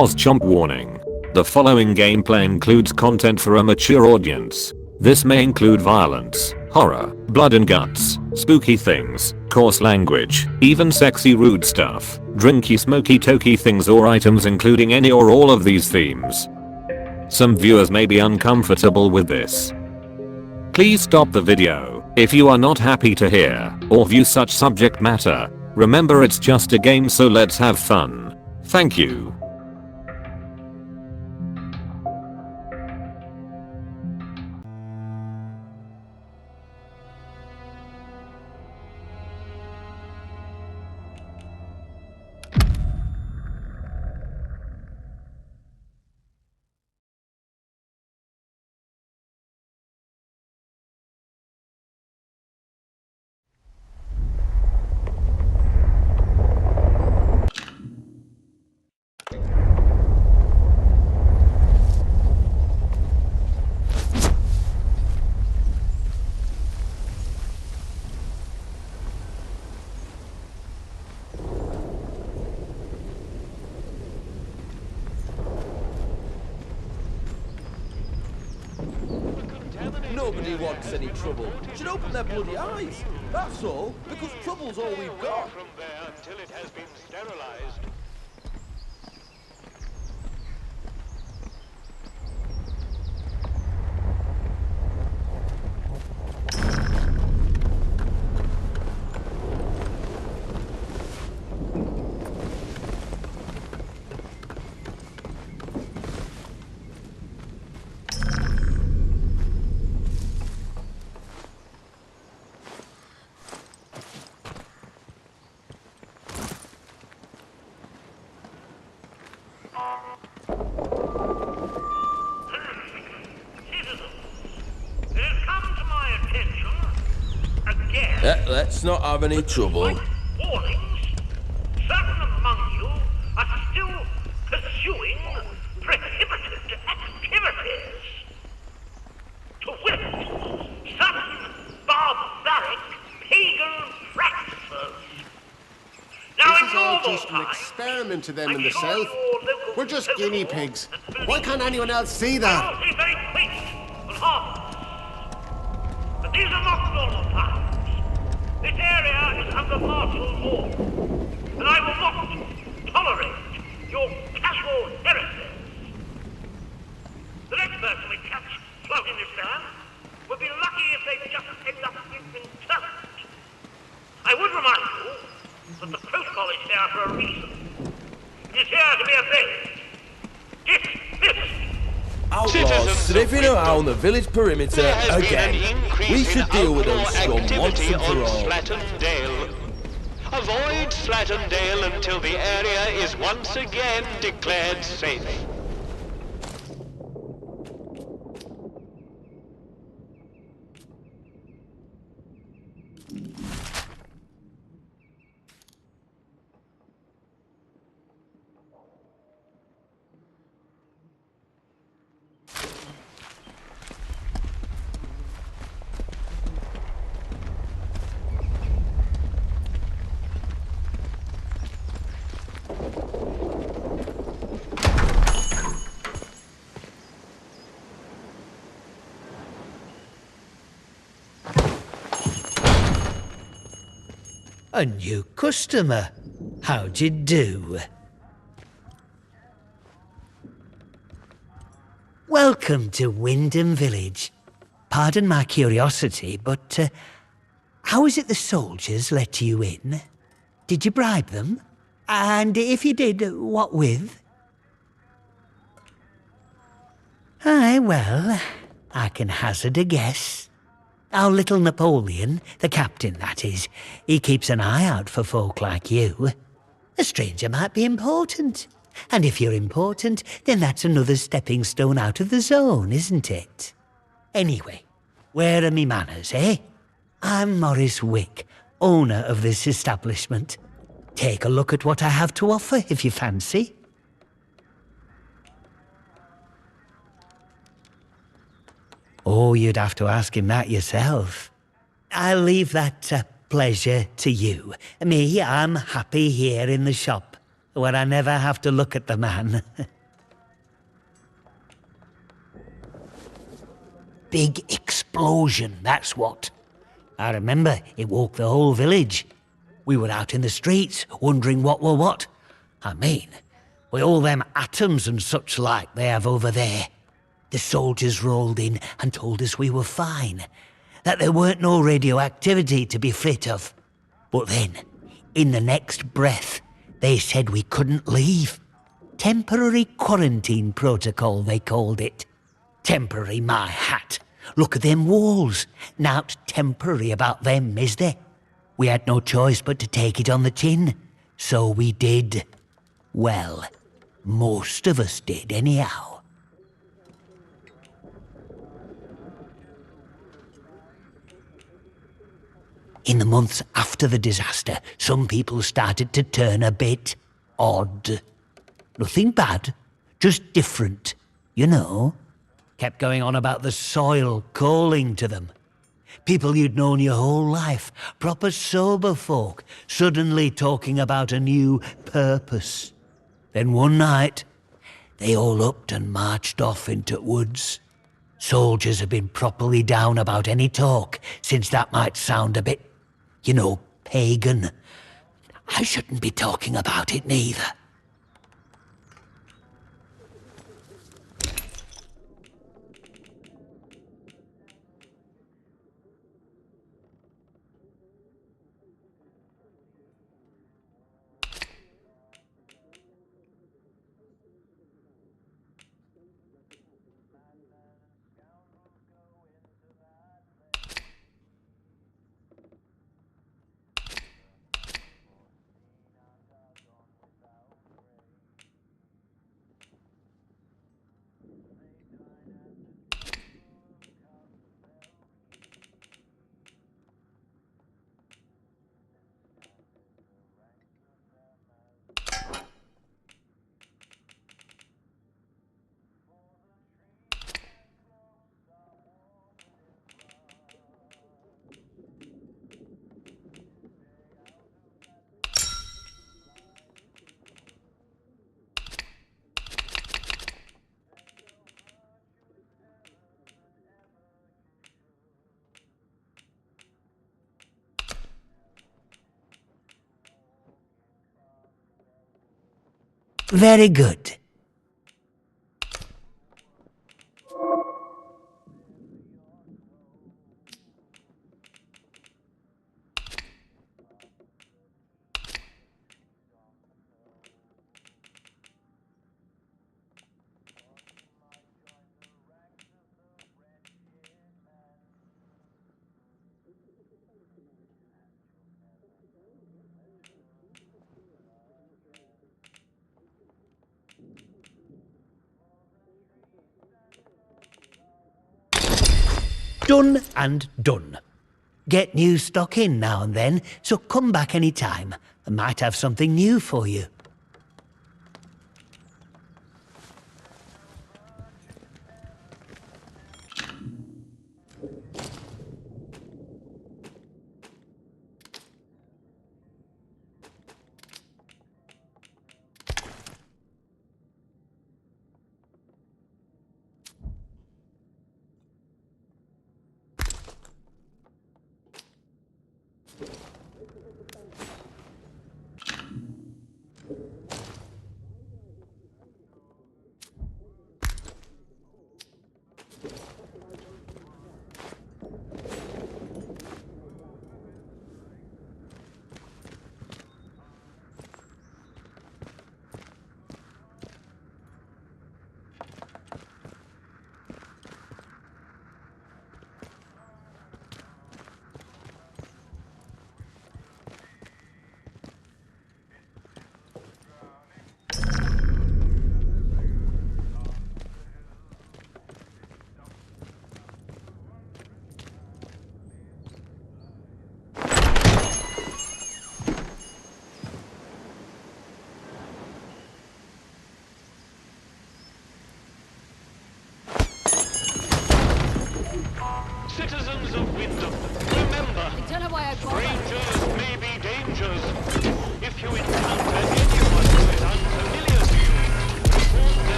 OzChomp warning. The following gameplay includes content for a mature audience. This may include violence, horror, blood and guts, spooky things, coarse language, even sexy rude stuff, drinky smoky tokey things or items including any or all of these themes. Some viewers may be uncomfortable with this. Please stop the video if you are not happy to hear or view such subject matter. Remember, it's just a game, so let's have fun. Thank you. Nobody wants any trouble. Should open their bloody eyes. That's all, because trouble's all we've got. From there until it has been sterilized. Let's not have any trouble. Warnings? Certain among you are still pursuing prohibited activities. To wit, certain barbaric pagan practices. Now, This is all just an experiment to them in the south. We're just guinea pigs. Why can't anyone else see that? Be very quick and harmless. But these are not normal times. This area is under martial law, and I will not tolerate your casual heresies. The next person we catch floating this down would be lucky if they just end up internment. I would remind you that the protocol is here for a reason. It is here to be obeyed. Dismissed! Outlaws sniffing around the village perimeter again. We should deal with those scum once and for all. Slattendale. Avoid Slattendale until the area is once again declared safe. A new customer. How'd you do? Welcome to Wyndham Village. Pardon my curiosity, but how is it the soldiers let you in? Did you bribe them? And if you did, what with? Aye, well, I can hazard a guess. Our little Napoleon, the captain that is, he keeps an eye out for folk like you. A stranger might be important. And if you're important, then that's another stepping stone out of the zone, isn't it? Anyway, where are me manners, eh? I'm Maurice Wick, owner of this establishment. Take a look at what I have to offer if you fancy. Oh, you'd have to ask him that yourself. I'll leave that pleasure to you. Me, I'm happy here in the shop. where I never have to look at the man. Big explosion, that's what. I remember it woke the whole village. We were out in the streets, wondering what were what. I mean, with all them atoms and such like they have over there. The soldiers rolled in and told us we were fine, that there weren't no radioactivity to be frit of. But then, in the next breath, they said we couldn't leave. Temporary quarantine protocol, they called it. Temporary, my hat. Look at them walls. Nowt temporary about them, is there? We had no choice but to take it on the chin. So we did. Well, most of us did anyhow. In the months after the disaster, some people started to turn a bit odd. Nothing bad, just different, you know. Kept going on about the soil calling to them. People you'd known your whole life, proper sober folk, suddenly talking about a new purpose. Then one night, they all upped and marched off into woods. Soldiers have been properly down about any talk, since that might sound a bit, you know, pagan. I shouldn't be talking about it neither. Very good. Done and done. Get new stock in now and then, so come back any time. I might have something new for you.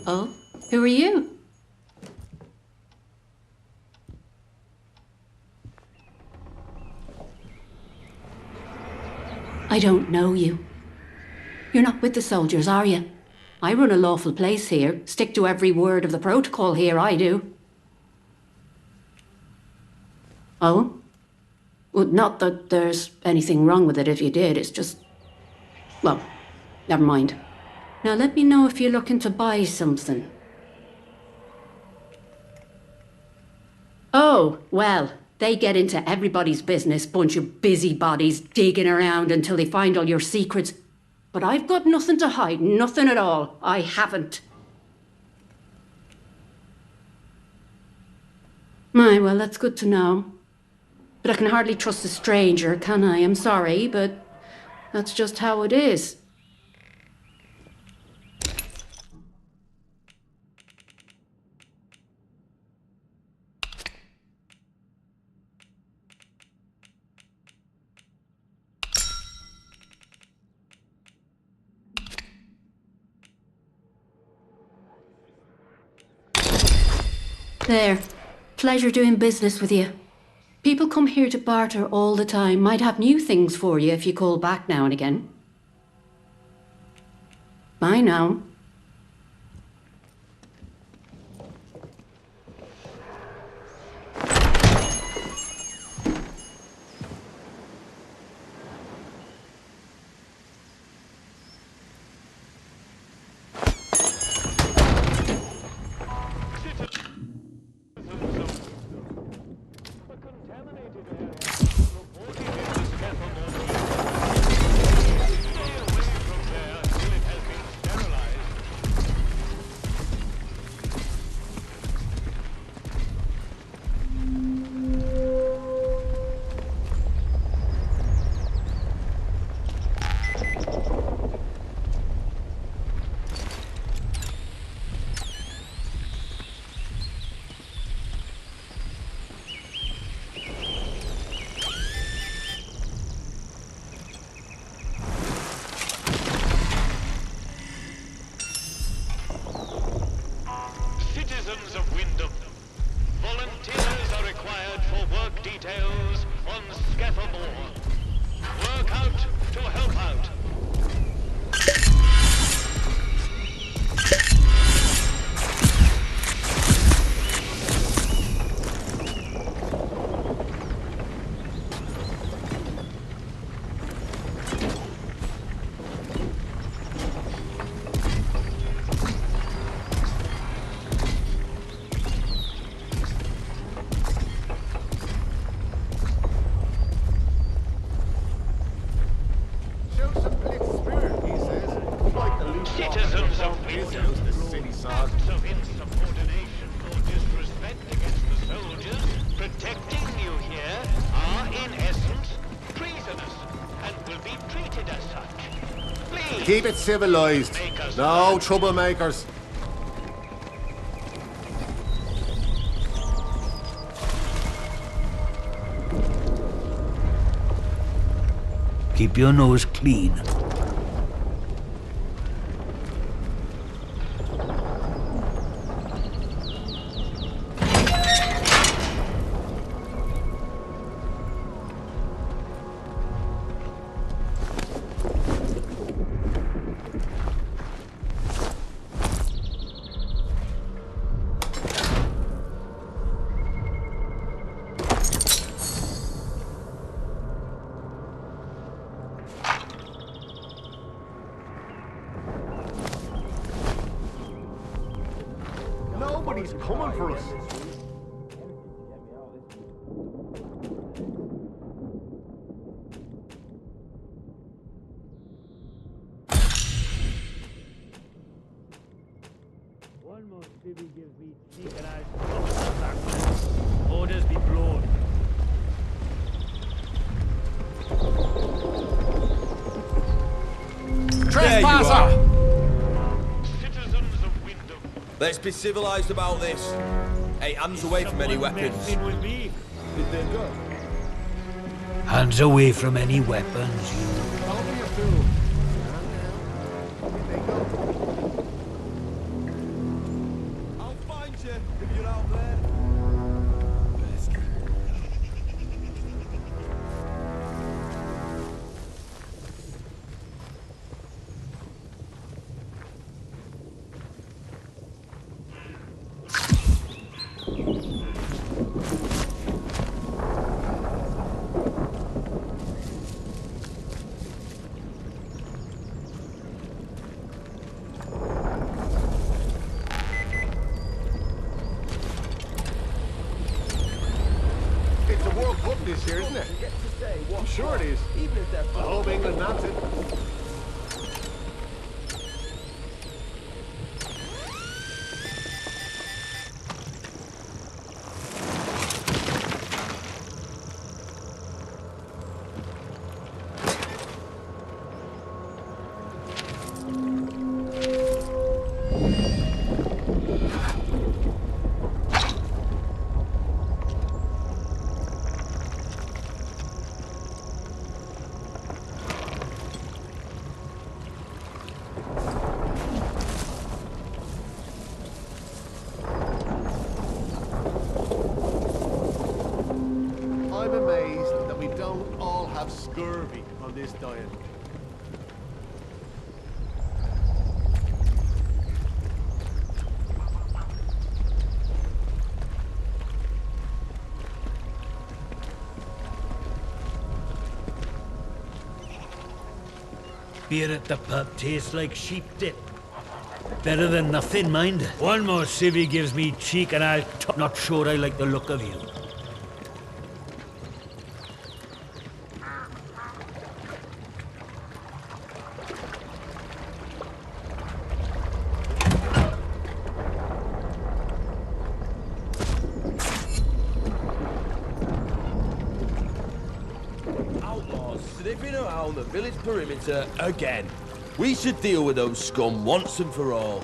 Oh? Who are you? I don't know you. You're not with the soldiers, are you? I run a lawful place here. Stick to every word of the protocol here, I do. Oh? Well, not that there's anything wrong with it if you did, it's just... Well, never mind. Now let me know if you're looking to buy something. Oh, well, they get into everybody's business, bunch of busybodies digging around until they find all your secrets. But I've got nothing to hide, nothing at all. I haven't. My, well, that's good to know. But I can hardly trust a stranger, can I? I'm sorry, but that's just how it is. There. Pleasure doing business with you. People come here to barter all the time. Might have new things for you if you call back now and again. Bye now. Citizens of Wyndham, volunteers are required for work details on Scafamore. Work out to help out. Citizens of Wyndham, acts of insubordination or disrespect against the soldiers protecting you here are, in essence, treasonous and will be treated as such. Please Keep it civilized. No troublemakers. Keep your nose clean. Nobody's coming for us. One more civvy gives me secret eyes. Orders be blown. Trespasser! Citizens of Wyndham, Let's be civilized about this. Hey, hands away from any weapons. With me. Did they go? Hands away from any weapons, you. Don't be a fool. Calm down. Did they go? this year, isn't it? Get to say what? I'm sure it is. Even if they're I hope England naps it. I'm amazed that we don't all have scurvy on this diet. Beer at the pub tastes like sheep dip. Better than nothing, mind. One more civvy gives me cheek and I'll not sure I like the look of you. outlaws sniffing around the village perimeter again. We should deal with those scum once and for all.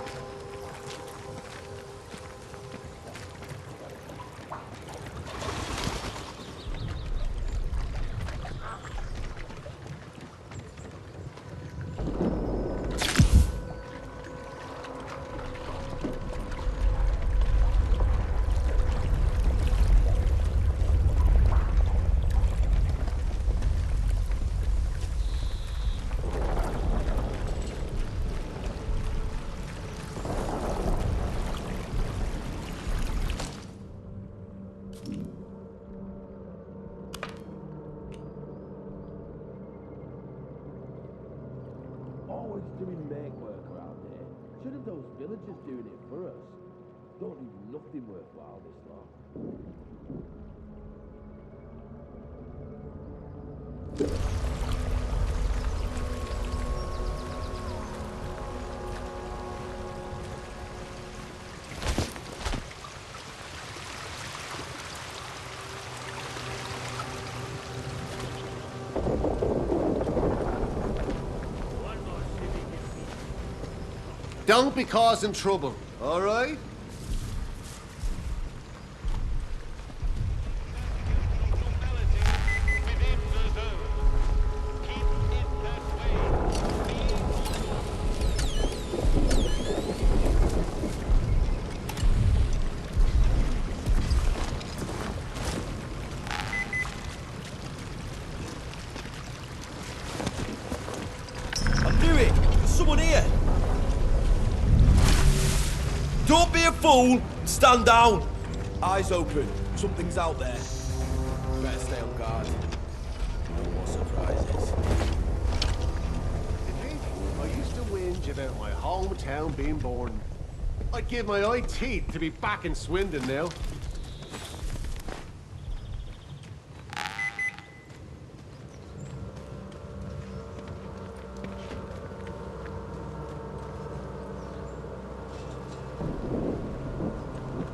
Always doing make work around here. Should have those villagers doing it for us. Don't need nothing worthwhile this lot. Don't be causing trouble, all right? I knew it! There's someone here! Don't be a fool! Stand down! Eyes open. Something's out there. Better stay on guard. No more surprises. You think? I used to whinge about my hometown being born. I'd give my eye teeth to be back in Swindon now.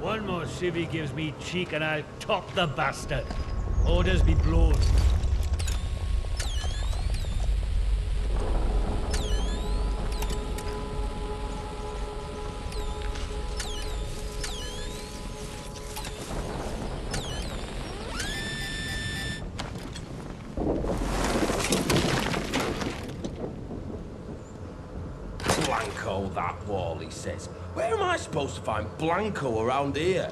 One more civvy gives me cheek and I'll top the bastard. Orders be blown. Blanco, that wall, he says. Where am I supposed to find Blanco around here?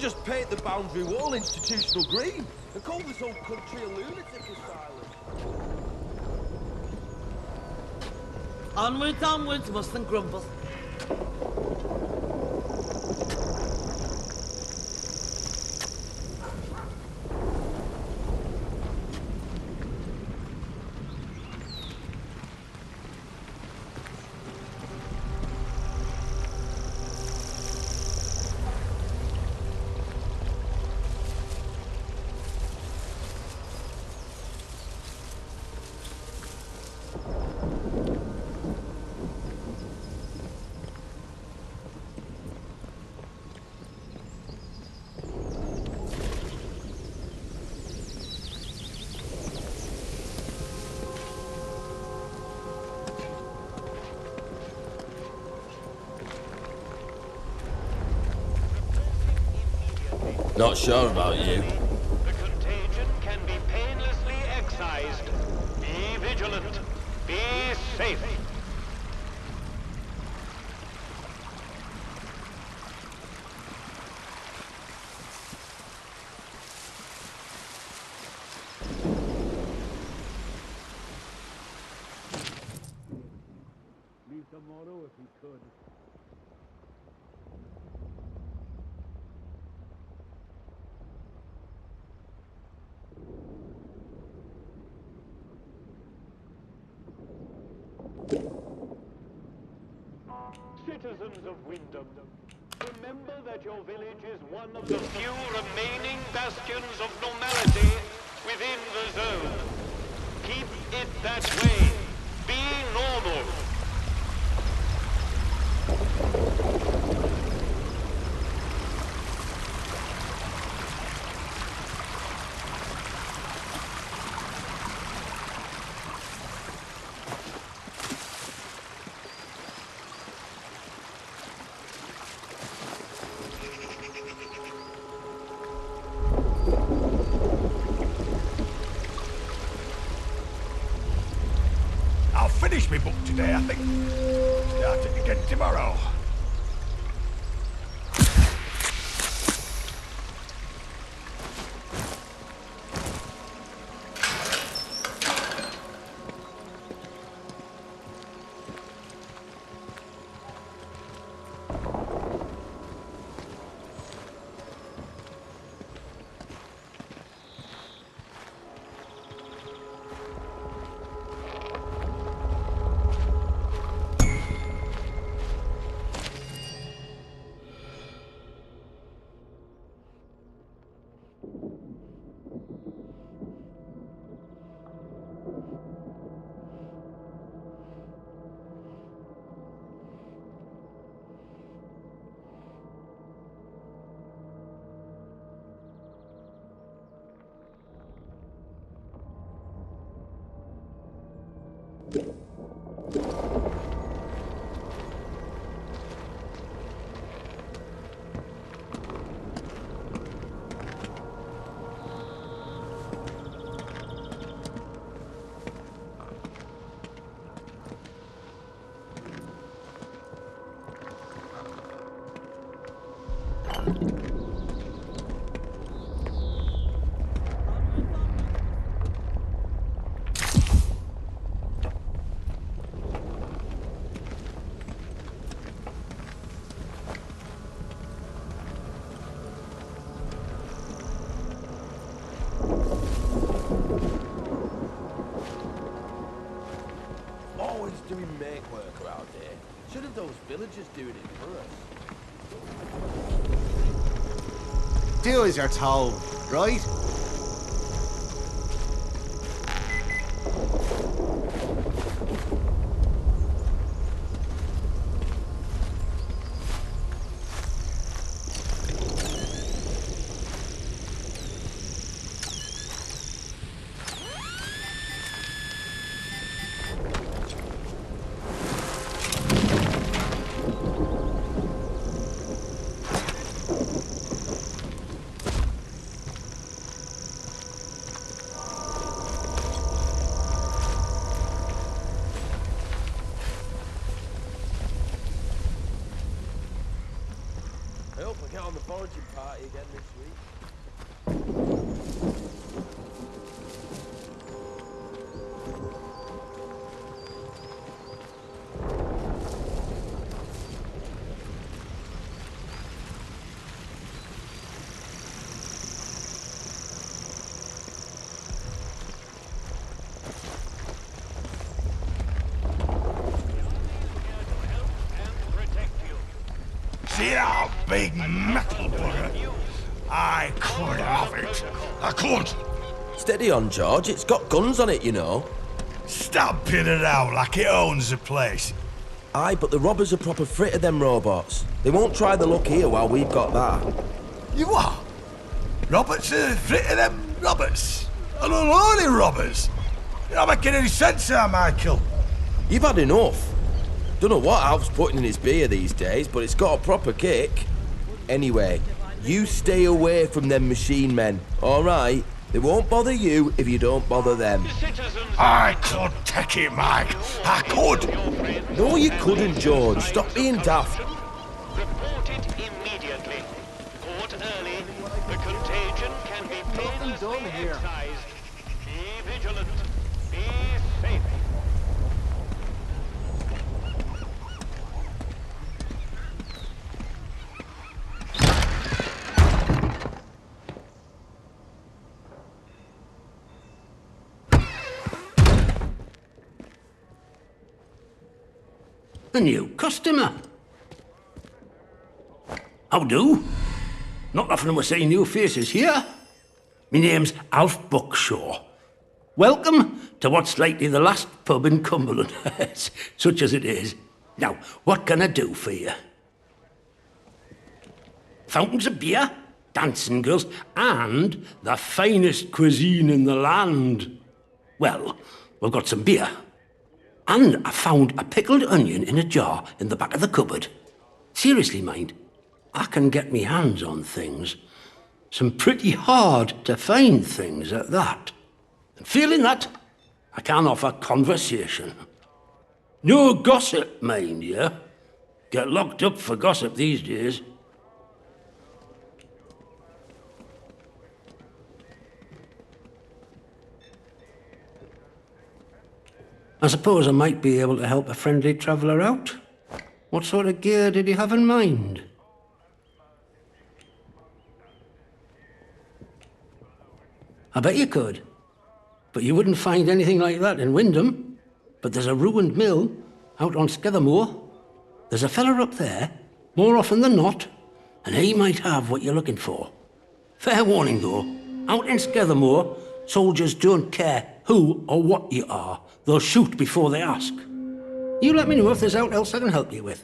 just paint the boundary wall institutional green and call this whole country a lunatic asylum. Onwards, onwards, mustn't grumble. Not sure about you. The contagion can be painlessly excised. Be vigilant. Be safe. Leave tomorrow if he could. Citizens of Wyndham, remember that your village is one of the few remaining bastions of normality within the zone. Keep it that way. Be normal. I'll finish my book today, I think. Start it again tomorrow. Always doing make work around here. Shouldn't those villagers doing it for us? Do as you're told, right? around the foraging party again this week. See that big metal bugger? I could have it. I could. Steady on, George. It's got guns on it, you know. Stop pinning it out like it owns the place. Aye, but the robbers are proper frit of them robots. They won't try the luck here while we've got that. You are? Roberts are frit of them Roberts. Unholy robbers. You're not making any sense there, Michael. You've had enough. Don't know what Alf's putting in his beer these days, but it's got a proper kick. Anyway, you stay away from them machine men, all right? They won't bother you if you don't bother them. I could take it, Mike. I could. No, you couldn't, George. Stop being daft. Report it immediately. Report early. The contagion can be painlessly excised. Be vigilant. Be safe. A new customer. How do? Not often we see new faces here. My name's Alf Buckshaw. Welcome to what's likely the last pub in Cumberland, such as it is. Now, what can I do for you? Fountains of beer, dancing girls, and the finest cuisine in the land. Well, we've got some beer. And I found a pickled onion in a jar in the back of the cupboard. Seriously, mind, I can get me hands on things. Some pretty hard to find things at that. And feeling that, I can offer conversation. No gossip, mind you. Get locked up for gossip these days. I suppose I might be able to help a friendly traveller out. What sort of gear did you have in mind? I bet you could. But you wouldn't find anything like that in Wyndham. But there's a ruined mill out on Skethermore. There's a fella up there, more often than not, and he might have what you're looking for. Fair warning, though. Out in Skethermore, soldiers don't care who or what you are. They'll shoot before they ask. You let me know if there's aught else I can help you with.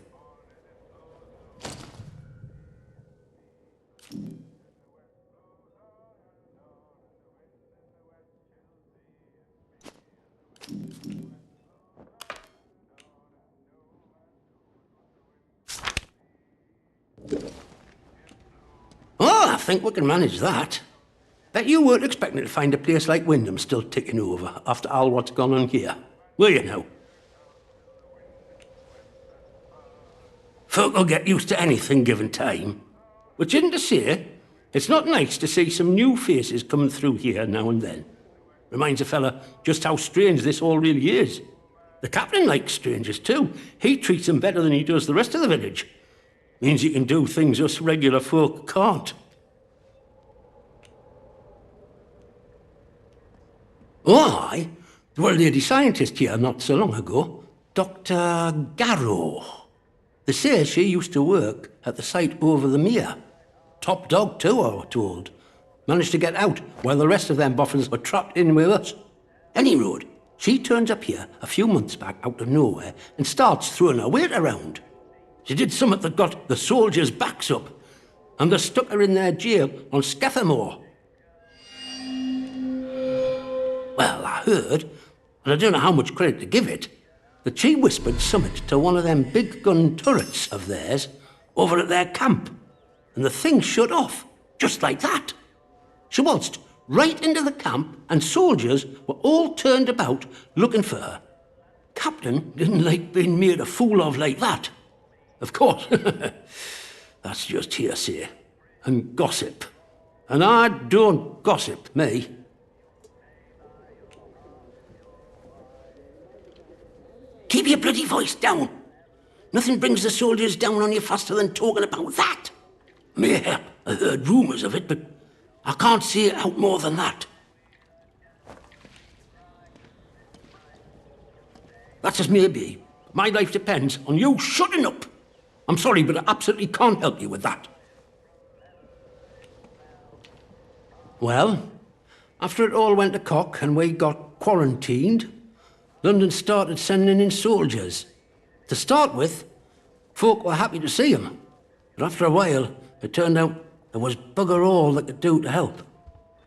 Oh, I think we can manage that. Bet you weren't expecting to find a place like Wyndham still ticking over after all what's gone on here, were you now? Folk will get used to anything given time. Which isn't to say, it's not nice to see some new faces coming through here now and then. Reminds a fella just how strange this all really is. The captain likes strangers too. He treats them better than he does the rest of the village. Means he can do things us regular folk can't. Oh, aye. There were a lady scientist here not so long ago. Dr. Garrow. They say she used to work at the site over the mere. Top dog too, I was told. Managed to get out while the rest of them boffins were trapped in with us. Any road, she turns up here a few months back out of nowhere and starts throwing her weight around. She did something that got the soldiers' backs up, and they stuck her in their jail on Skethermore. Well, I heard, and I don't know how much credit to give it, that she whispered something to one of them big gun turrets of theirs over at their camp, and the thing shut off, just like that. She waltzed right into the camp, and soldiers were all turned about looking for her. Captain didn't like being made a fool of like that. Of course, that's just hearsay. and gossip. And I don't gossip, me. Keep your bloody voice down. Nothing brings the soldiers down on you faster than talking about that. Mayhap I heard rumours of it, but I can't see it out more than that. That's as may be. My life depends on you shutting up. I'm sorry, but I absolutely can't help you with that. Well, after it all went to cock and we got quarantined, London started sending in soldiers. To start with, folk were happy to see 'em. But after a while, it turned out there was bugger all they could do to help.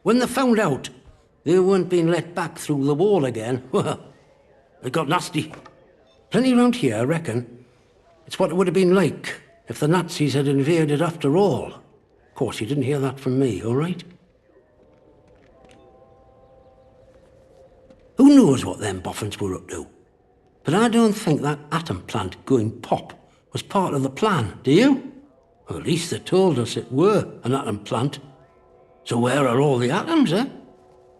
When they found out they weren't being let back through the wall again, well, it got nasty. Plenty round here, I reckon. It's what it would have been like if the Nazis had invaded after all. Of course, you didn't hear that from me, all right? Who knows what them boffins were up to? But I don't think that atom plant going pop was part of the plan, do you? Or at least they told us it were an atom plant. So where are all the atoms, eh?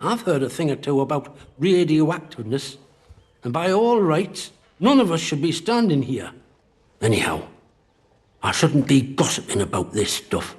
I've heard a thing or two about radioactiveness, and by all rights, none of us should be standing here. Anyhow, I shouldn't be gossiping about this stuff.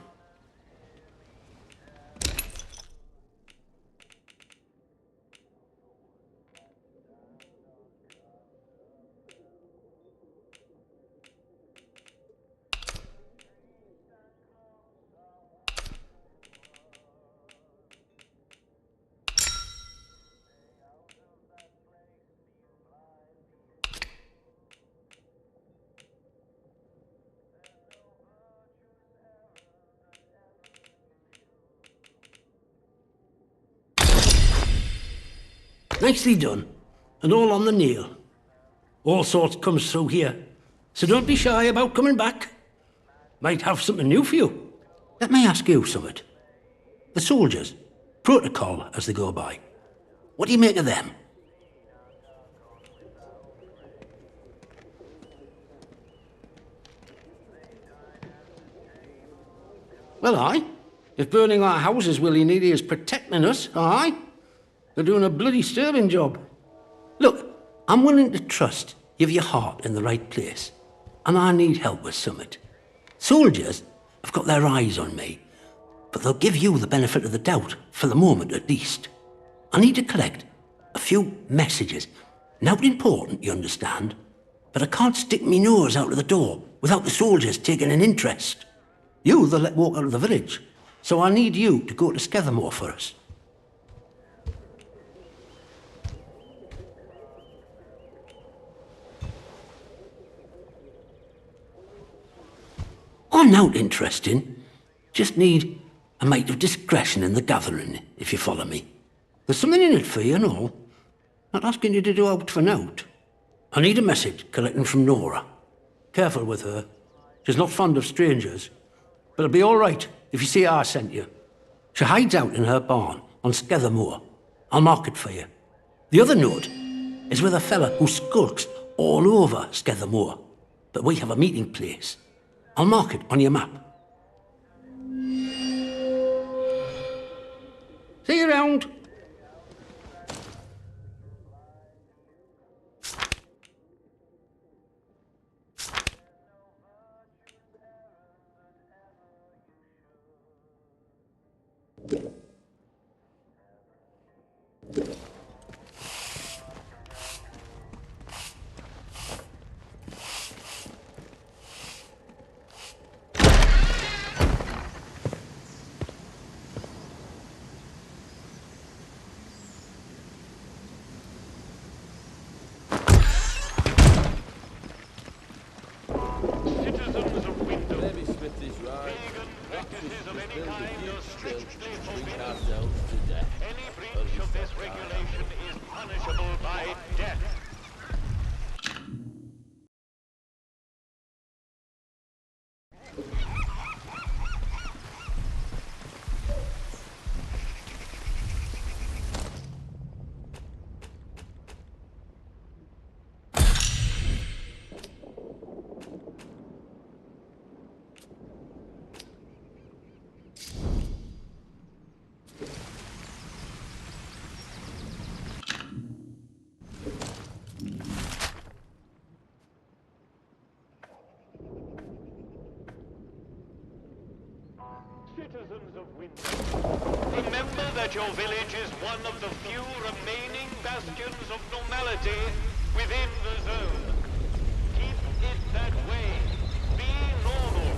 Nicely done, and all on the nail. All sorts comes through here, so don't be shy about coming back. Might have something new for you. Let me ask you something. The soldiers, protocol as they go by, what do you make of them? Well, aye. If burning our houses willy-nilly is protecting us, aye. They're doing a bloody sterling job. Look, I'm willing to trust you've your heart in the right place, and I need help with something. Soldiers have got their eyes on me, but they'll give you the benefit of the doubt, for the moment at least. I need to collect a few messages. Not important, you understand, but I can't stick me nose out of the door without the soldiers taking an interest. You they'll let walk out of the village, so I need you to go to Skethermore for us. I'm not interesting. Just need a mite of discretion in the gathering, if you follow me. There's something in it for you and all. Not asking you to do out for nout. I need a message collecting from Nora. Careful with her. She's not fond of strangers. But it'll be all right if you see I sent you. She hides out in her barn on Skethermore. I'll mark it for you. The other note is with a fella who skulks all over Skethermore. But we have a meeting place. I'll mark it on your map. See you around. that your village is one of the few remaining bastions of normality within the zone. Keep it that way. Be normal.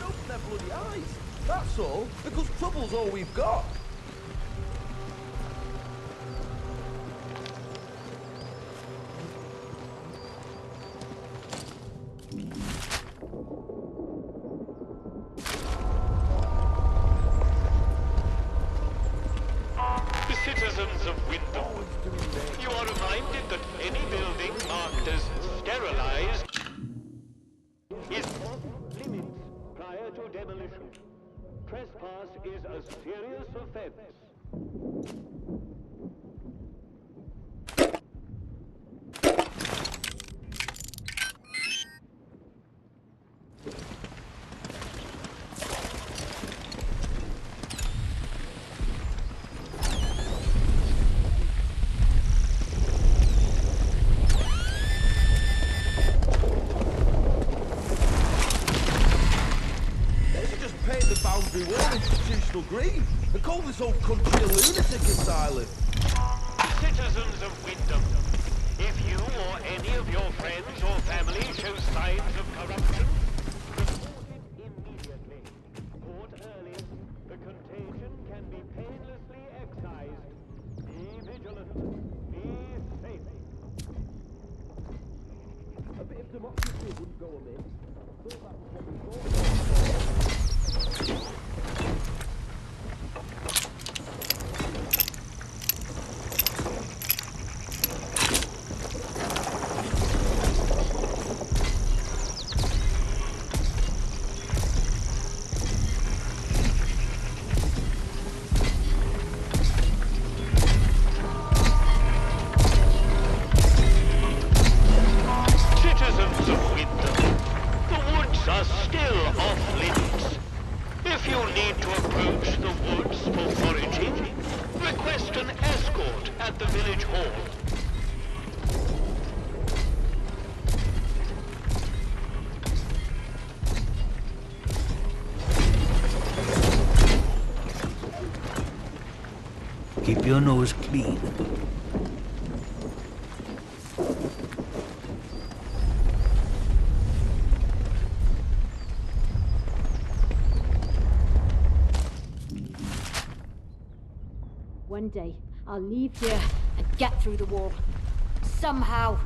Open their bloody eyes. That's all, because trouble's all we've got. The citizens of Wyndham, you are reminded that any building marked as sterilized is off limits prior to demolition. Trespass is a serious offense. Paint the boundary wall institutional green and call this whole country a lunatic asylum. Citizens of Wyndham, if you or any of your friends or family show signs of corruption, report it immediately. Caught early, the contagion can be painlessly excised. Be vigilant. Be safe. A bit of democracy wouldn't go amiss. I thought that was what we thought. Citizens of Wyndham, the woods are still off limits. If you need to approach the woods for foraging, request an escort at the village hall. Keep your nose clean. One day, I'll leave here and get through the wall. Somehow.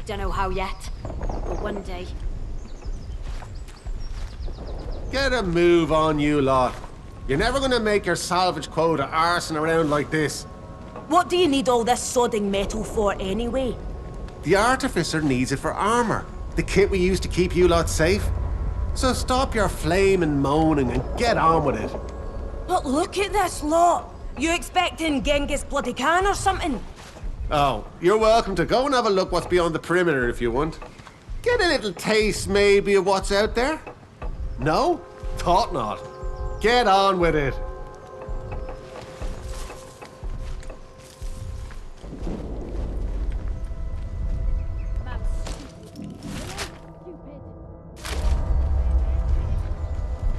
Don't know how yet, but one day. Get a move on, you lot. You're never gonna make your salvage quota arsing around like this. What do you need all this sodding metal for anyway? The Artificer needs it for armor. The kit we use to keep you lot safe. So stop your flaming moaning and get on with it. But look at this lot! You expecting Genghis bloody Khan or something? Oh, you're welcome to go and have a look what's beyond the perimeter if you want. Get a little taste maybe of what's out there. No? Thought not. Get on with it.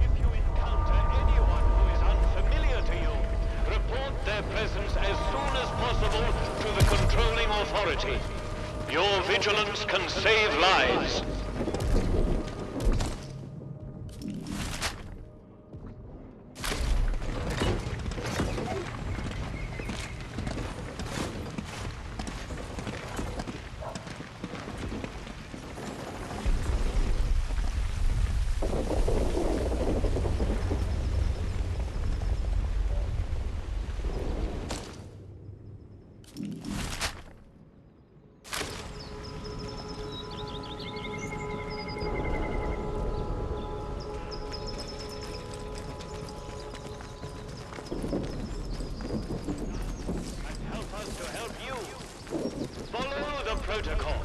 If you encounter anyone who is unfamiliar to you, report their presence as soon as possible to the controlling authority. Your vigilance can save lives. Follow the protocol.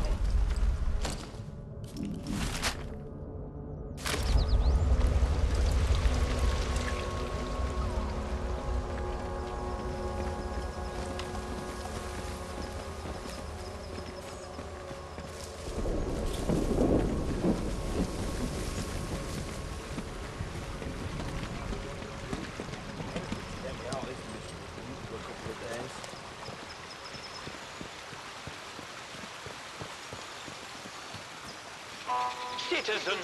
Citizens.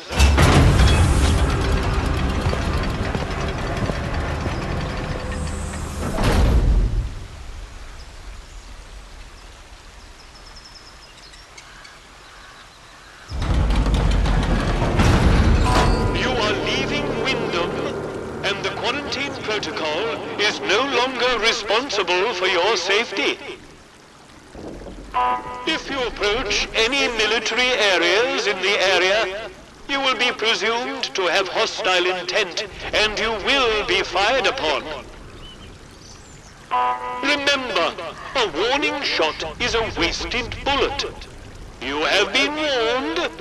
You are leaving Wyndham, and the quarantine protocol is no longer responsible for your safety. If you approach any military areas in the area, you will be presumed to have hostile intent, and you will be fired upon. Remember, a warning shot is a wasted bullet. You have been warned.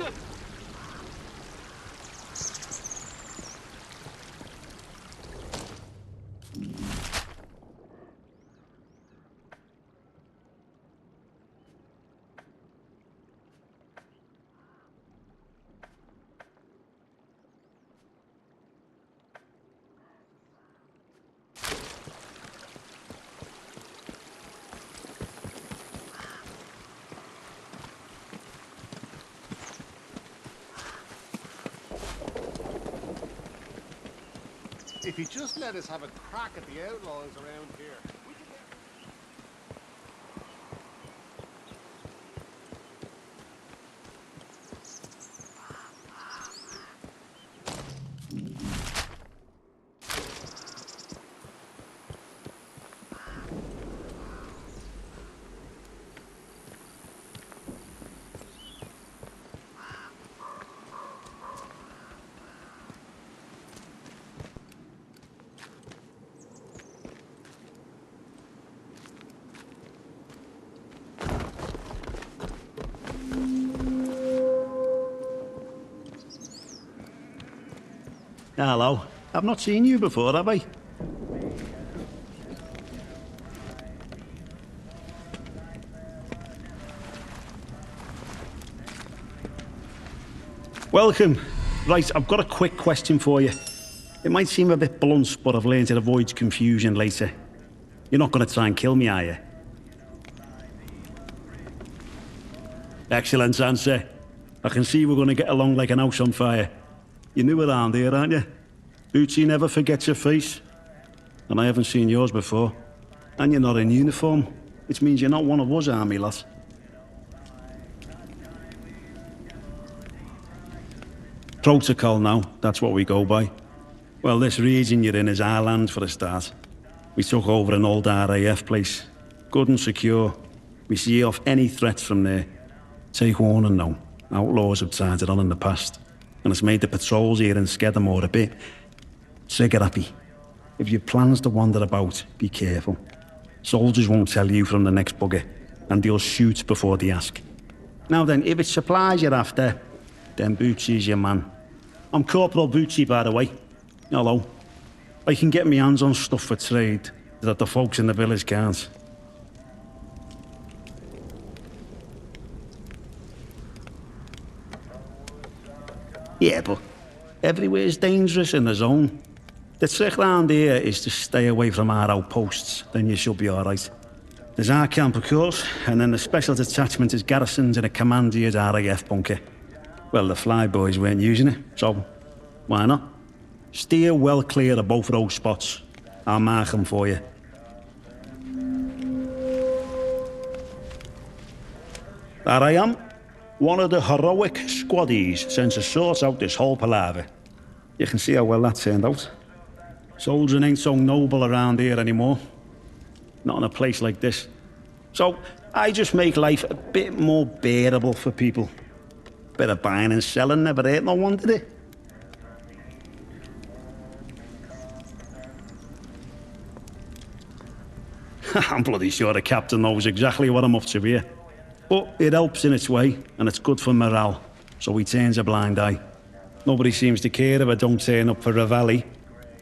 If you just let us have a crack at the outlaws around here. Hello. I've not seen you before, have I? Welcome. Right, I've got a quick question for you. It might seem a bit blunt, but I've learned it avoids confusion later. You're not going to try and kill me, are you? Excellent answer. I can see we're going to get along like an house on fire. You're new around here, aren't you? Bootsy never forgets your face. And I haven't seen yours before. And you're not in uniform, which means you're not one of us army lads. Protocol now, that's what we go by. Well, this region you're in is our land for a start. We took over an old RAF place. Good and secure. We see off any threats from there. Take warning now. Outlaws have tried it on in the past. And it's made the patrols here in Skedamore a bit trigger-happy. If you've plans to wander about, be careful. Soldiers won't tell you from the next bugger, and they'll shoot before they ask. Now then, if it's supplies you're after, then Bootsy's your man. I'm Corporal Bootsy, by the way. Hello. I can get my hands on stuff for trade that the folks in the village can't. Yeah, but everywhere's dangerous in the zone. The trick round here is to stay away from our outposts, then you should be alright. There's our camp, of course, and then the special detachment is garrisoned in a commandier's RAF bunker. Well, the flyboys weren't using it, so why not? Steer well clear of both of those spots. I'll mark them for you. There I am. One of the heroic squaddies sent to sort out this whole palaver. You can see how well that turned out. Soldiering ain't so noble around here anymore. Not in a place like this. So I just make life a bit more bearable for people. Bit of buying and selling never hurt no one, did it? I'm bloody sure the captain knows exactly what I'm up to here. But it helps in its way, and it's good for morale, so he turns a blind eye. Nobody seems to care if I don't turn up for Reveille.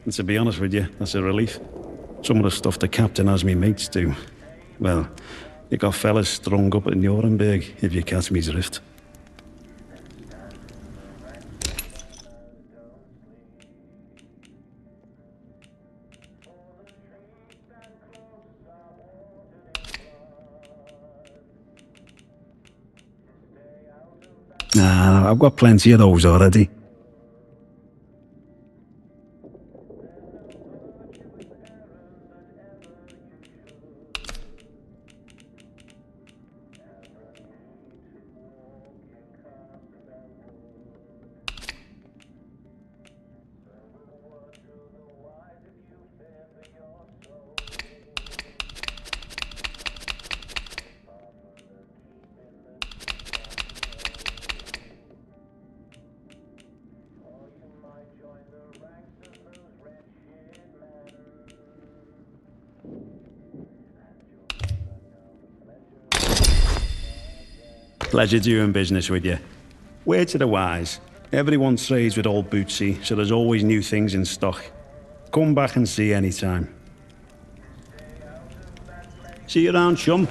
And to be honest with you, that's a relief. Some of the stuff the captain has me mates do. Well, you got fellas strung up in Nuremberg, if you catch me drift. Nah, I've got plenty of those already. Pleasure doing business with you. Word to the wise. Everyone trades with old Bootsy, so there's always new things in stock. Come back and see anytime. See you around, chum.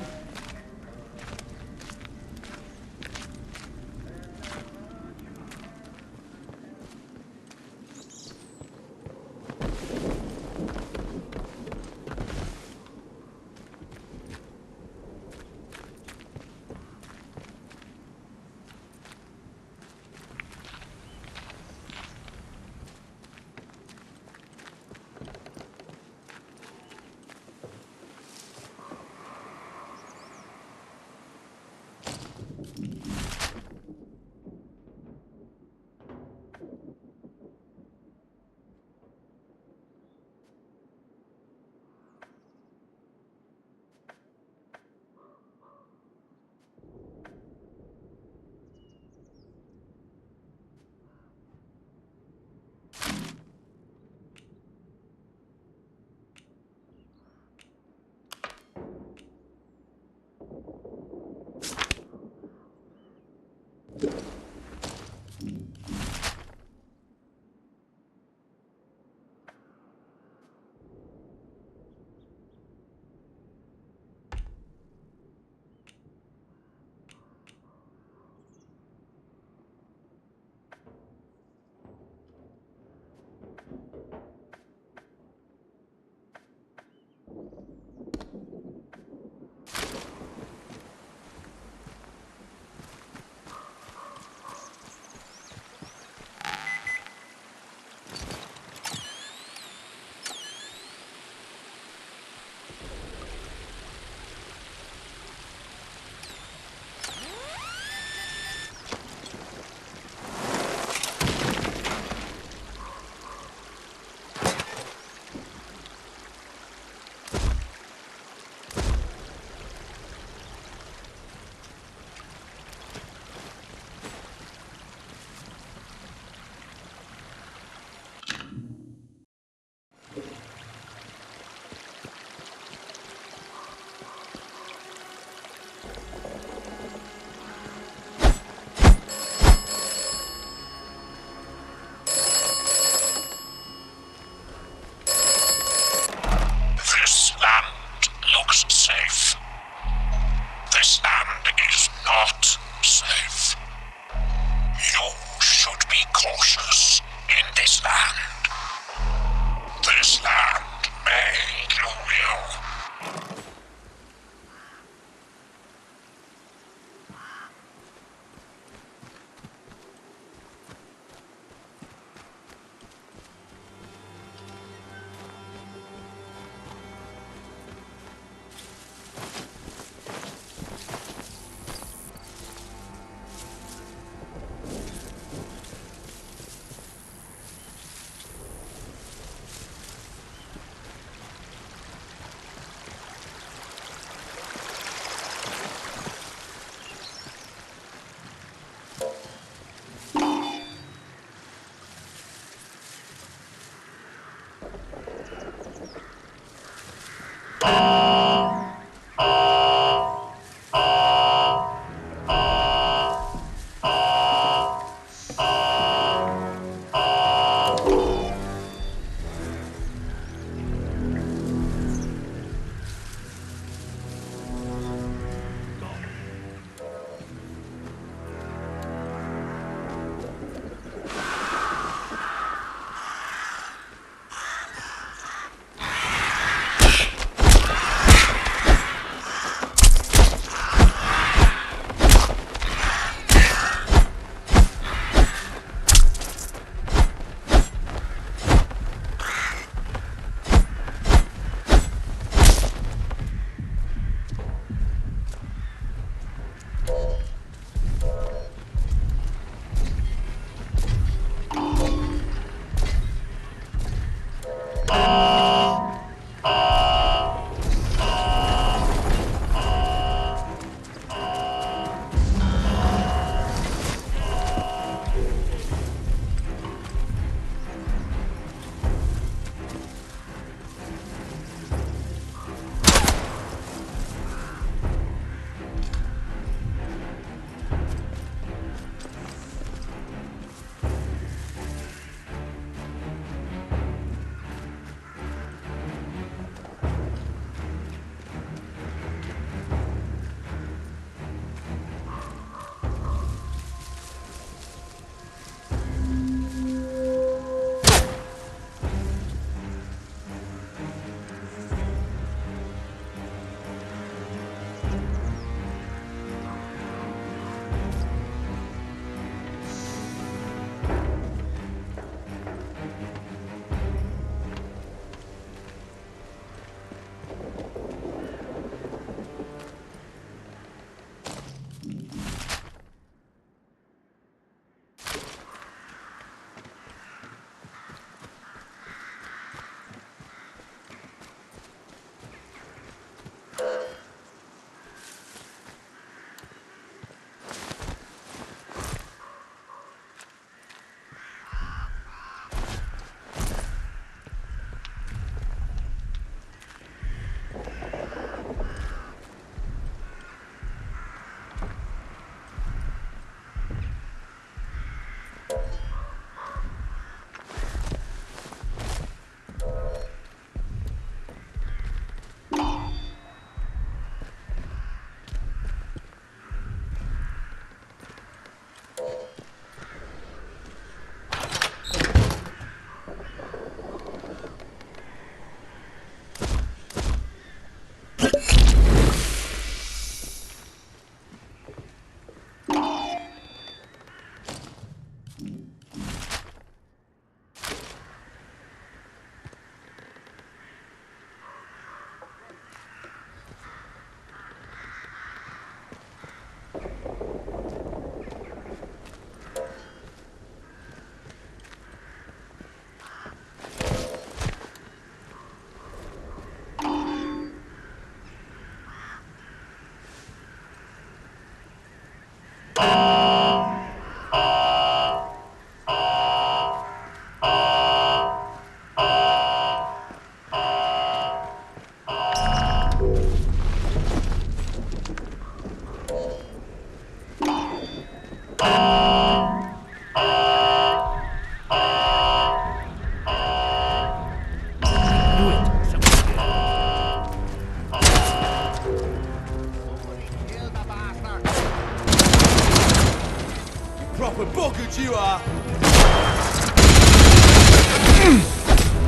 proper bucket you are!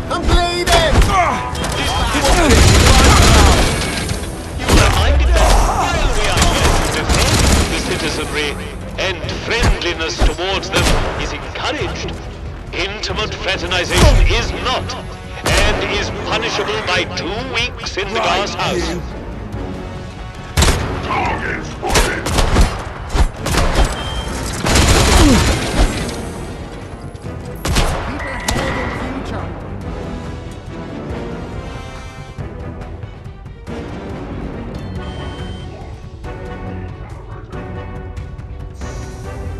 I'm bleeding! Reminded that while we are here to befriend the citizenry, and friendliness towards them is encouraged, intimate fraternization is not, and is punishable by 2 weeks in the glass house. Target spotted! Keep your head in future.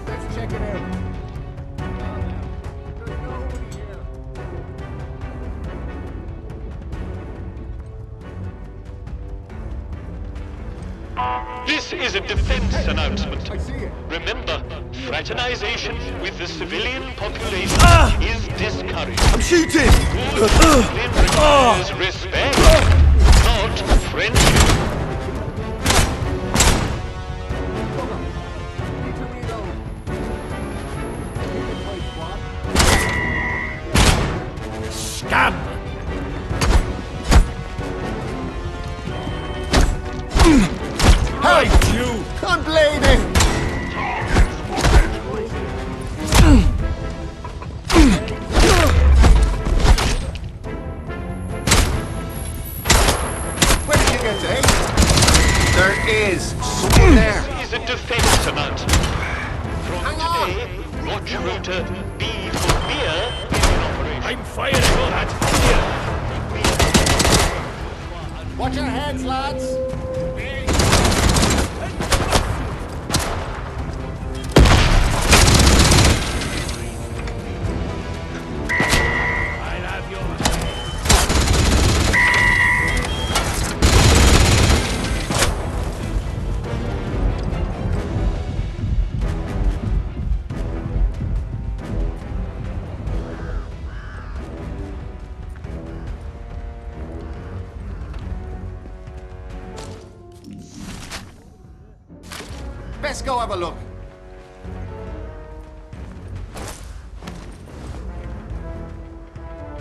Let's check it out. There's nobody here. This is a defense announcement. I see it. Remember, fraternization with the civilian population is discouraged. I'm shooting! Good discipline requires respect, not friendship. Need to reload. Keep it tight, squad. Scam! Help! You! I'm bleeding! Where did you get to, eh? There is someone there. This is a defense announcement. From Hang on. today, Roger Router B for beer is in operation. I'm firing on that here. Watch your heads, lads. I'll have your Best go have a look.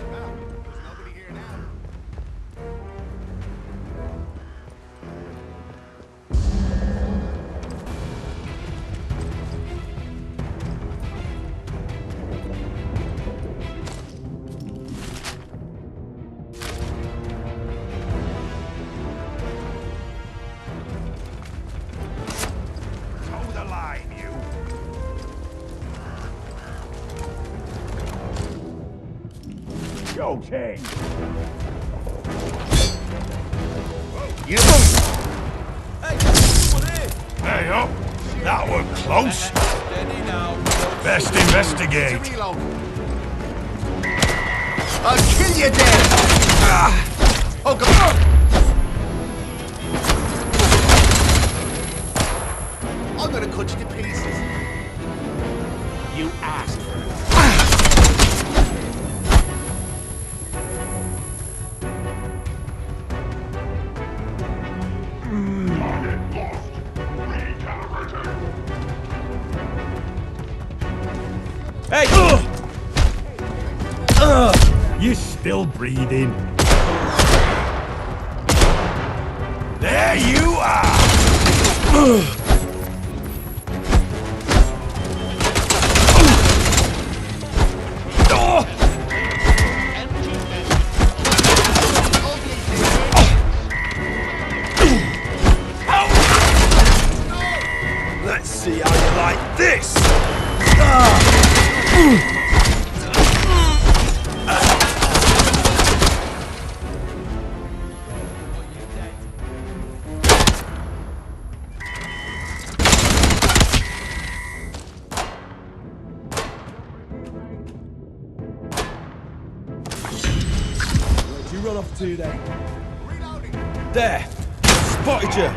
Well, there's nobody here now. Toe the line, you. Go, King. You! Hey, up. That were close. Steady now. Best investigate. To reload. I'll kill you dead! Oh, come on! I'm gonna cut you to pieces. You asked for it. Target lost. Recalibrated. Hey! You still breathing? There you are! Let's see how you like this! Where'd you run off to then? There! Spotted you!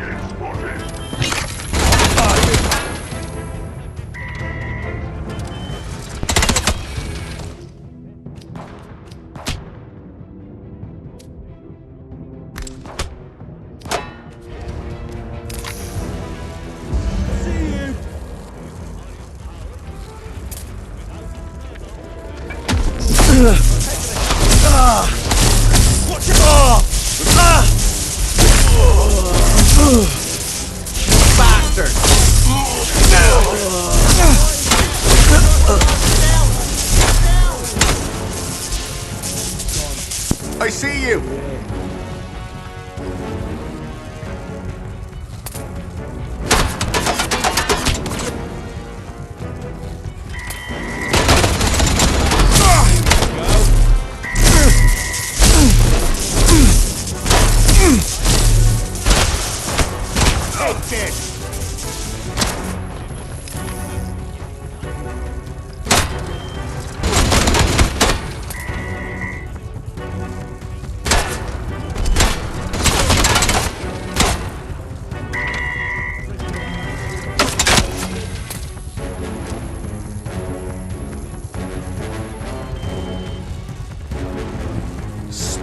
Bastard! I see you!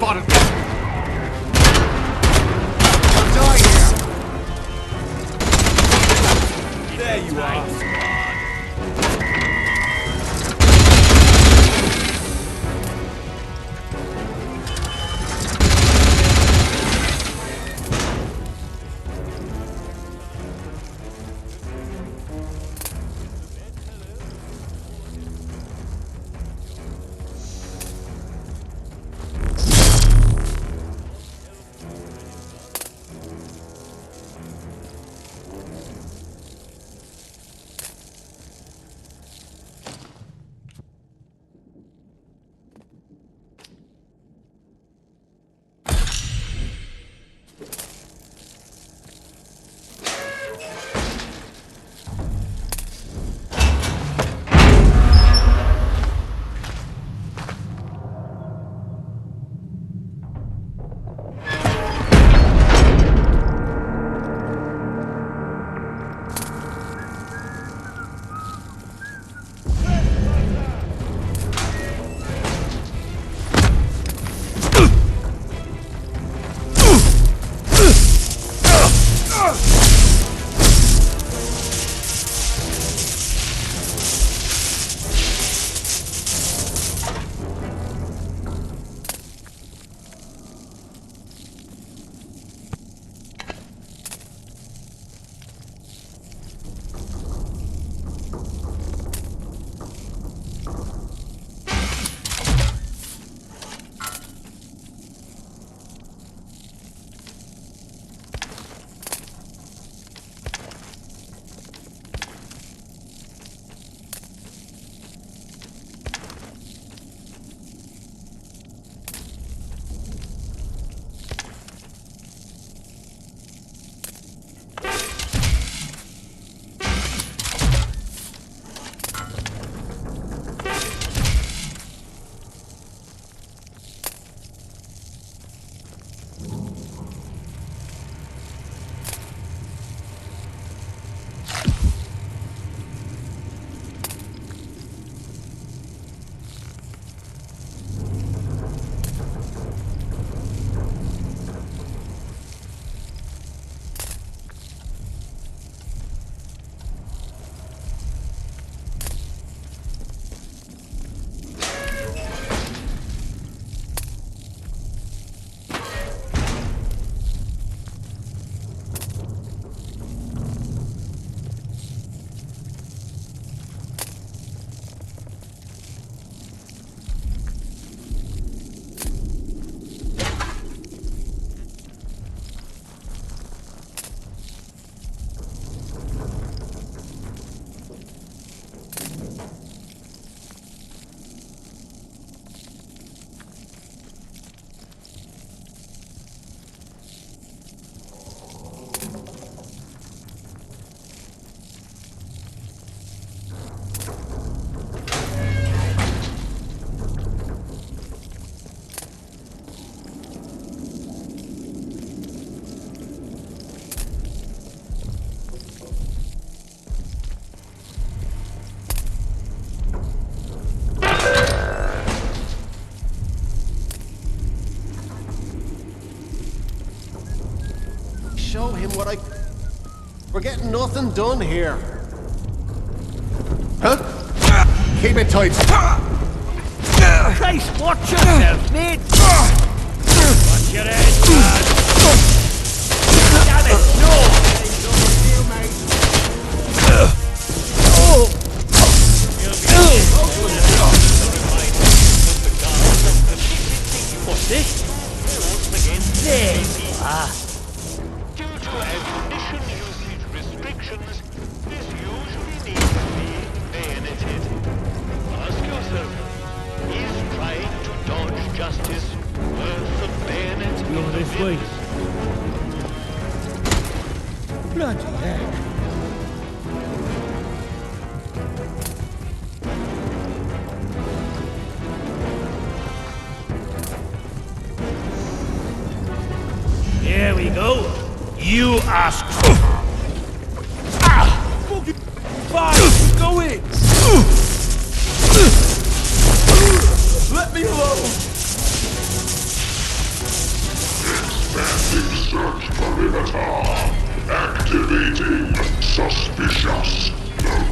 Spotted! I'll die here! There you are! show him what I... We're getting nothing done here. Huh? Keep it tight. Christ, watch yourself, mate! Watch your head, lad! Damn it, no! What's this? There you are. Due to ammunition usage restrictions, this usually needs to be bayoneted. Ask yourself, is trying to dodge justice worth the bayonet of the This way. Vince? Bloody heck. Here we go. You ask. Fine, go in. Let me alone! Expanding search perimeter. Activating suspicious node.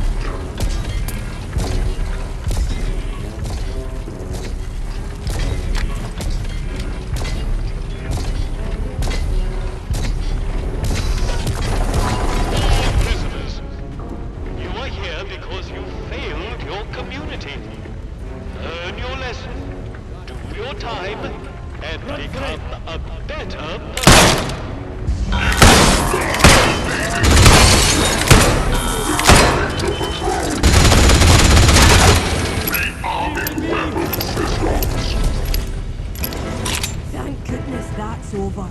Prisoners, you are here because you failed your community. Learn your lesson, do your time, and become a better person. Thank goodness that's over.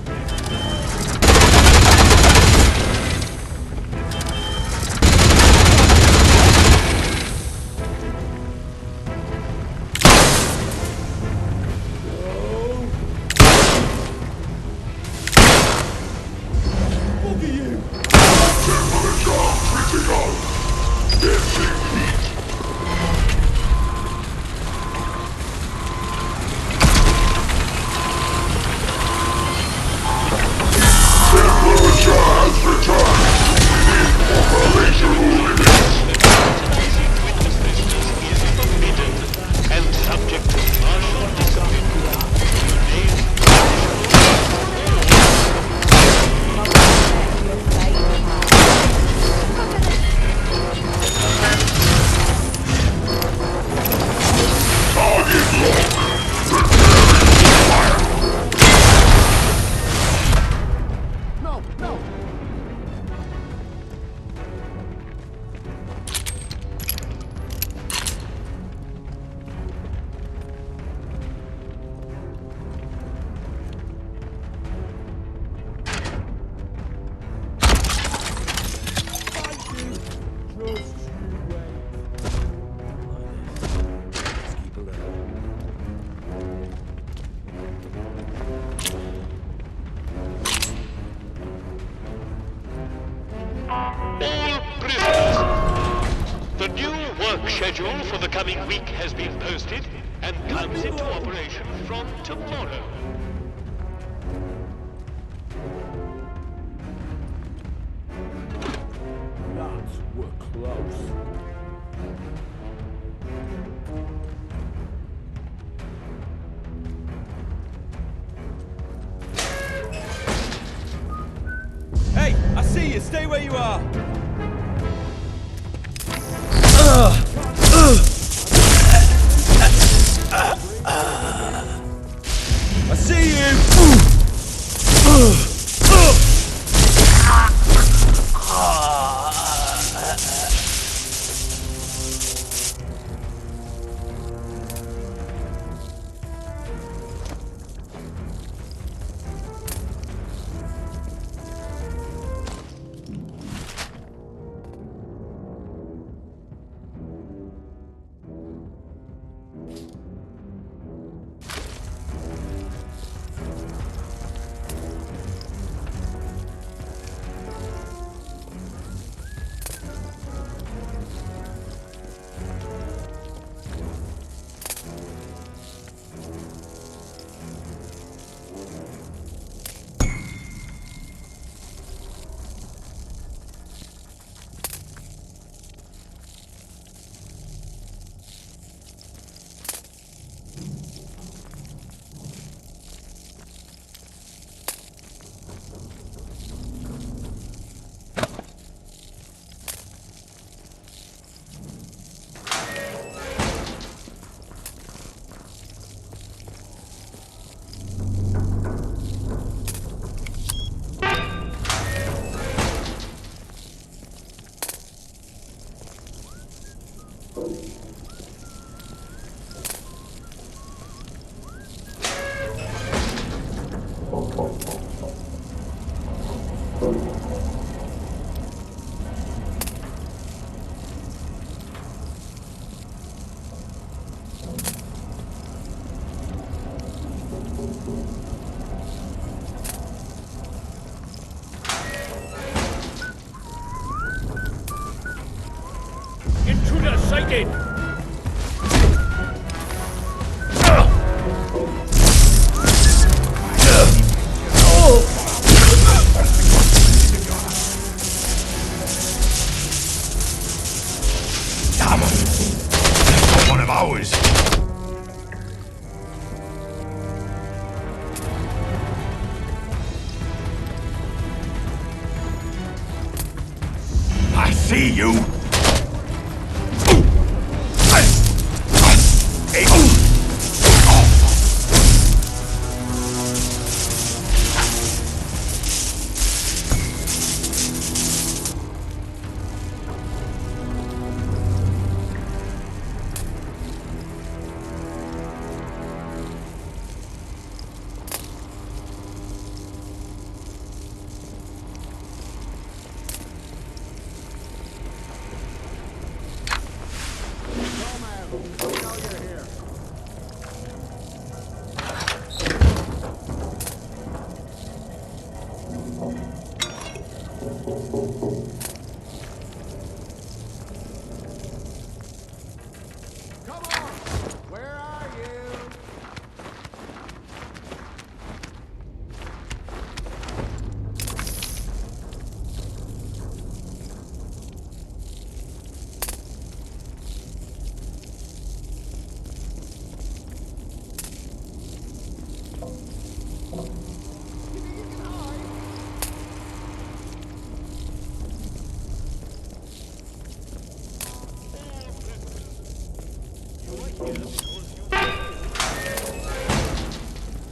And subject to martial discipline. No, no. All prisoners. The new work schedule for the coming week has been posted and comes into operation from tomorrow. Lads, we're close. Hey, I see you. Stay where you are. I see you. looking? Damn 'em. That's one of ours. I see you.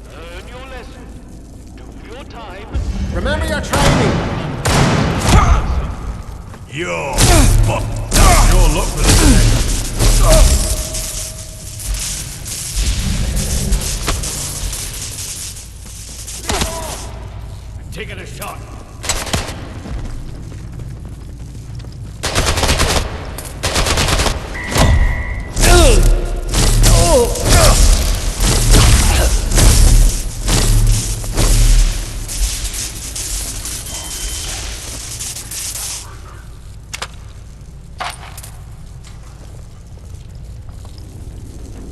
Learn your lesson. Do your time. Remember your training. You're fucked. Your luck with I'm taking a shot.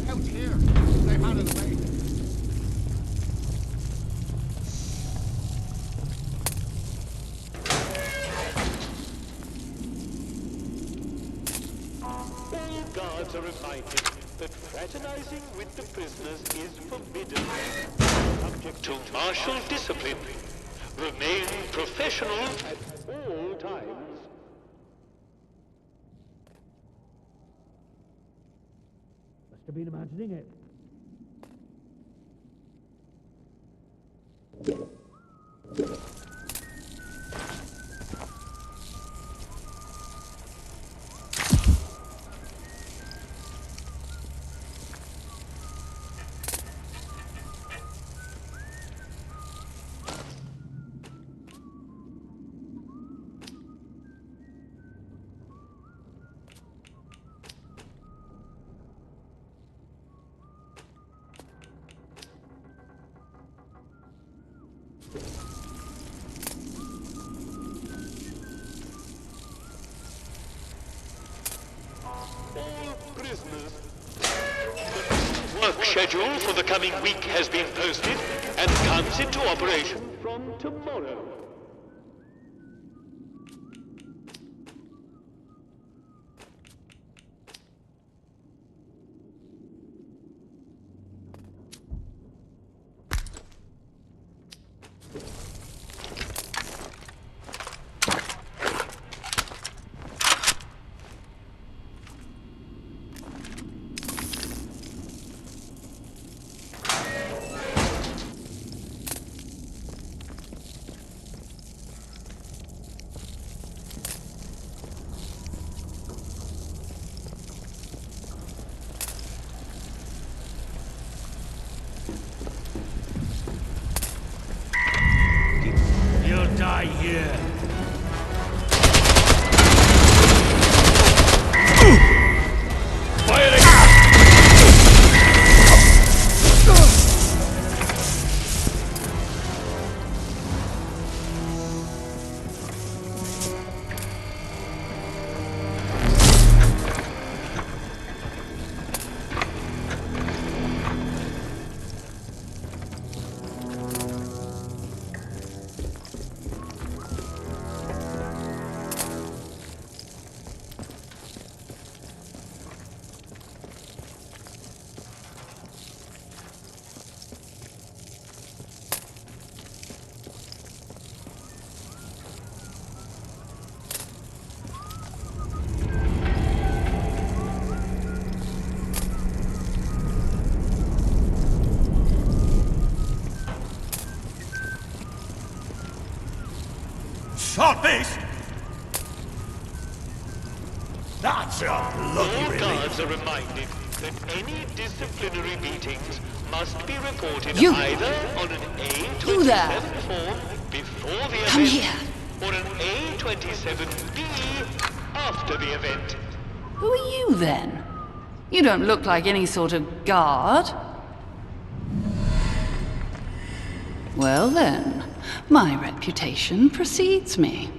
Out here. Stay out of the way. All guards are reminded that fraternizing with the prisoners is forbidden. Subject to martial discipline. Remain professional at all times. Must have been imagining it. All prisoners. The work schedule for the coming week has been posted and comes into operation from tomorrow. Not this! That's a lucky All relief. guards are reminded that any disciplinary meetings must be reported You! either on an A27 You there! form before the Come event here! or an A27B after the event. Who are you then? You don't look like any sort of guard. Well then, my reputation precedes me.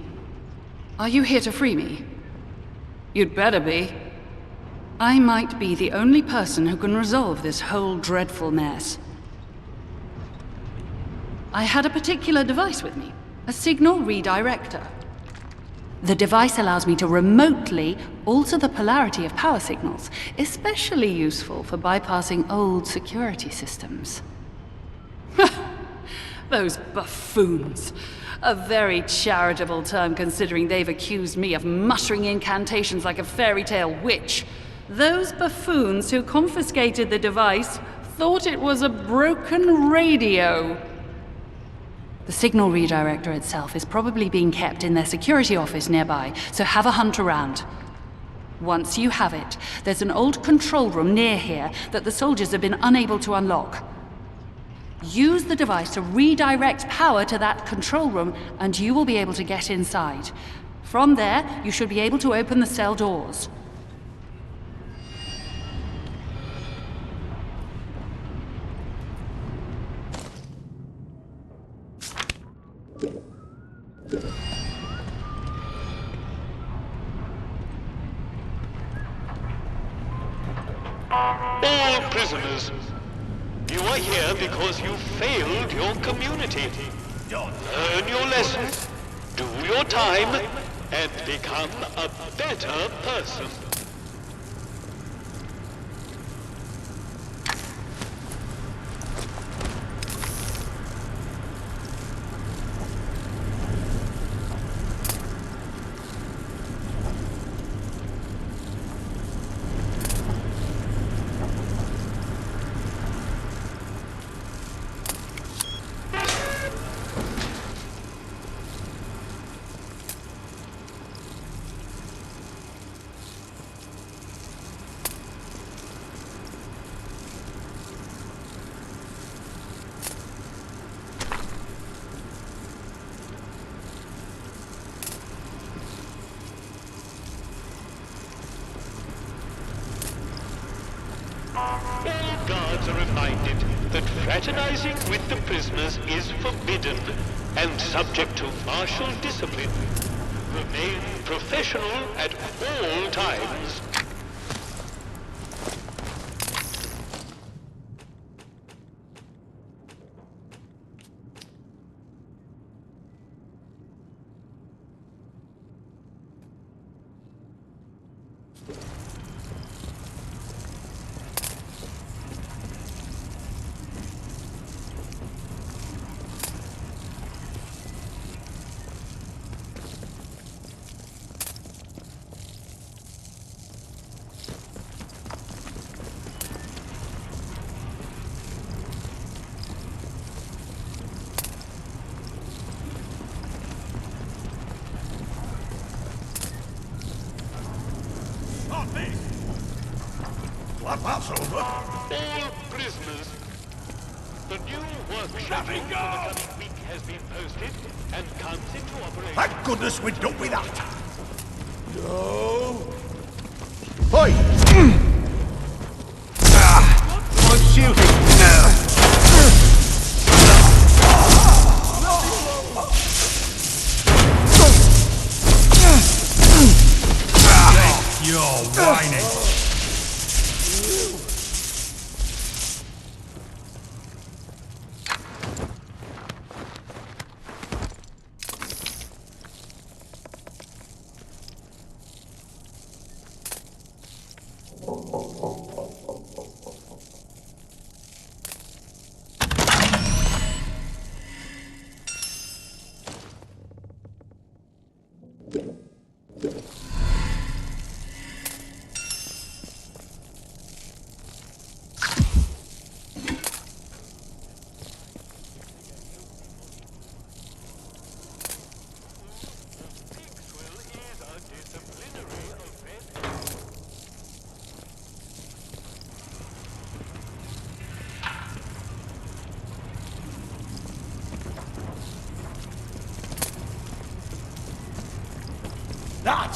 Are you here to free me? You'd better be. I might be the only person who can resolve this whole dreadful mess. I had a particular device with me, a signal redirector. The device allows me to remotely alter the polarity of power signals, especially useful for bypassing old security systems. Those buffoons. A very charitable term considering they've accused me of muttering incantations like a fairy tale witch. Those buffoons who confiscated the device thought it was a broken radio. The signal redirector itself is probably being kept in their security office nearby, so have a hunt around. Once you have it, there's an old control room near here that the soldiers have been unable to unlock. Use the device to redirect power to that control room, and you will be able to get inside. From there, you should be able to open the cell doors. All prisoners, you are here because you failed your community. Learn your lessons, do your time, and become a better person. All guards are reminded that fraternizing with the prisoners is forbidden and subject to martial discipline. Remain professional at all times. Well, that's over. All prisoners. The new work schedule for the coming week has been posted and comes into operation. Thank goodness we're done with that. No. Oi! I'm shooting. You're whining.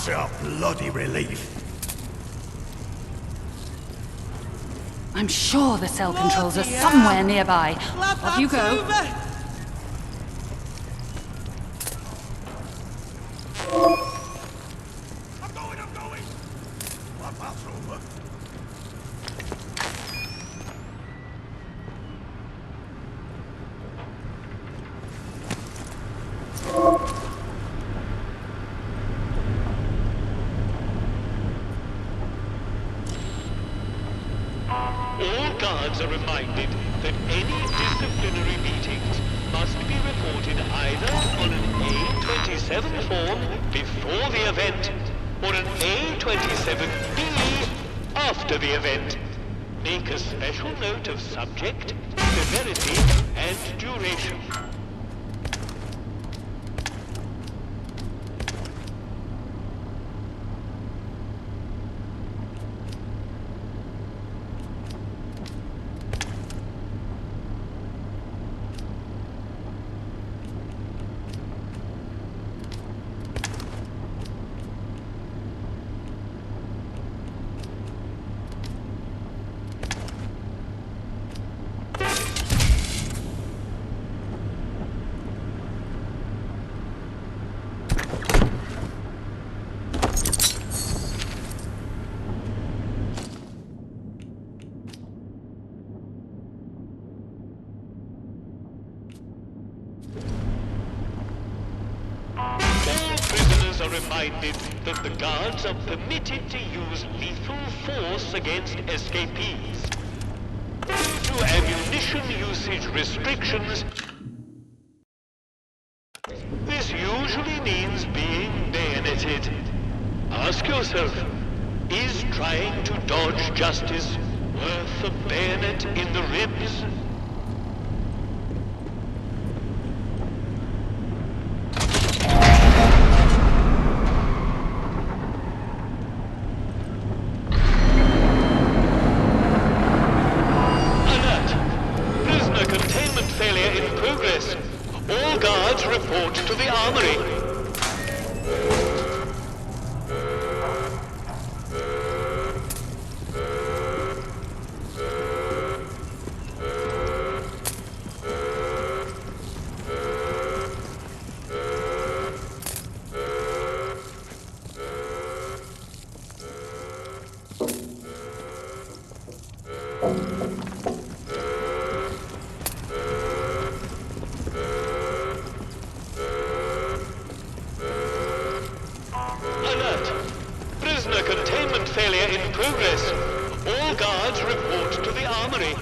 That's a bloody relief. I'm sure the cell controls are somewhere nearby. Off you go. I'm going. Well, that's over. All guards are reminded that any disciplinary meetings must be reported either on an A27 form before the event or an A27B after the event. Make a special note of subject, severity, and duration. Are reminded that the guards are permitted to use lethal force against escapees. Due to ammunition usage restrictions, this usually means being bayoneted. Ask yourself, is trying to dodge justice worth a bayonet in the ribs? All guards report to the armory. Failure in progress. All guards report to the armory.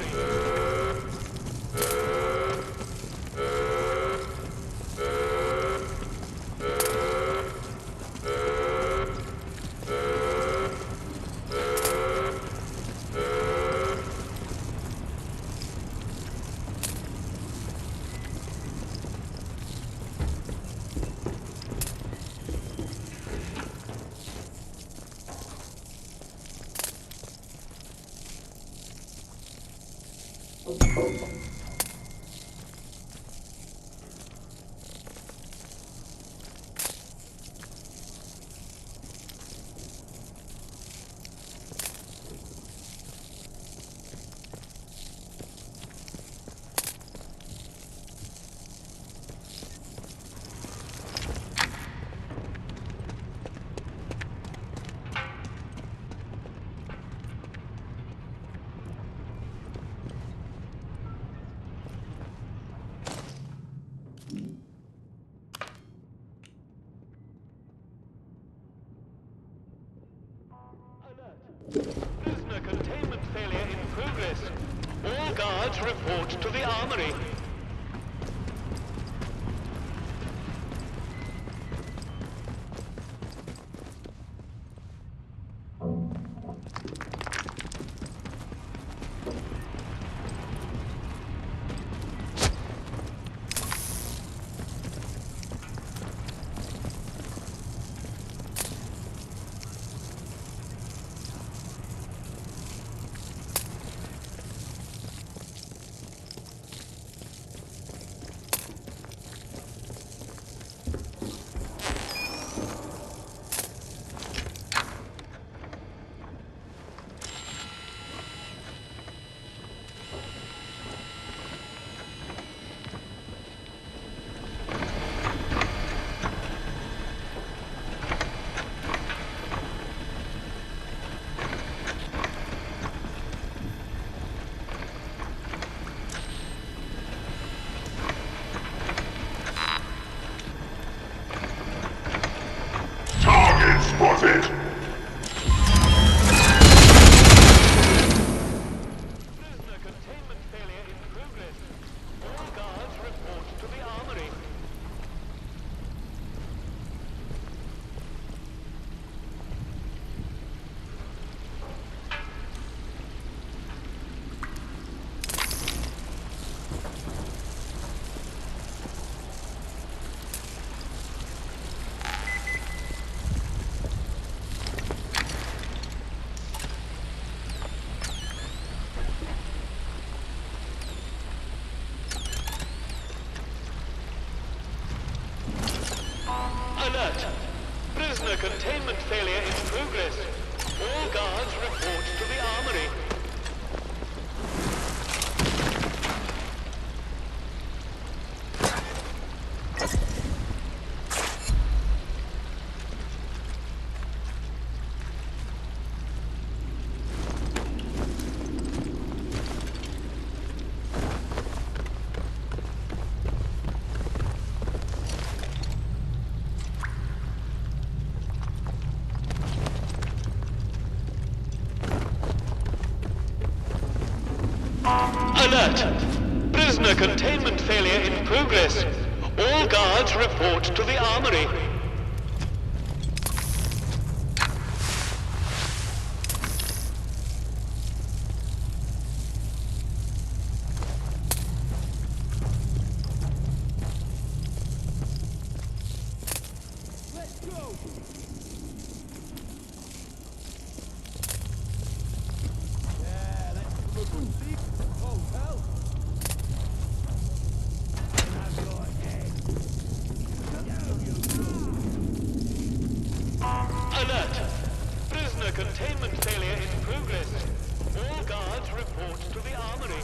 Prisoner containment failure in progress. All guards report to the armory. containment failure in progress. All guards report to the armory. Alert! Prisoner containment failure in progress. All guards report to the armory. Alert! Prisoner containment failure in progress. All guards report to the armory.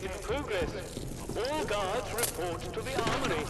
In progress. All guards report to the armory.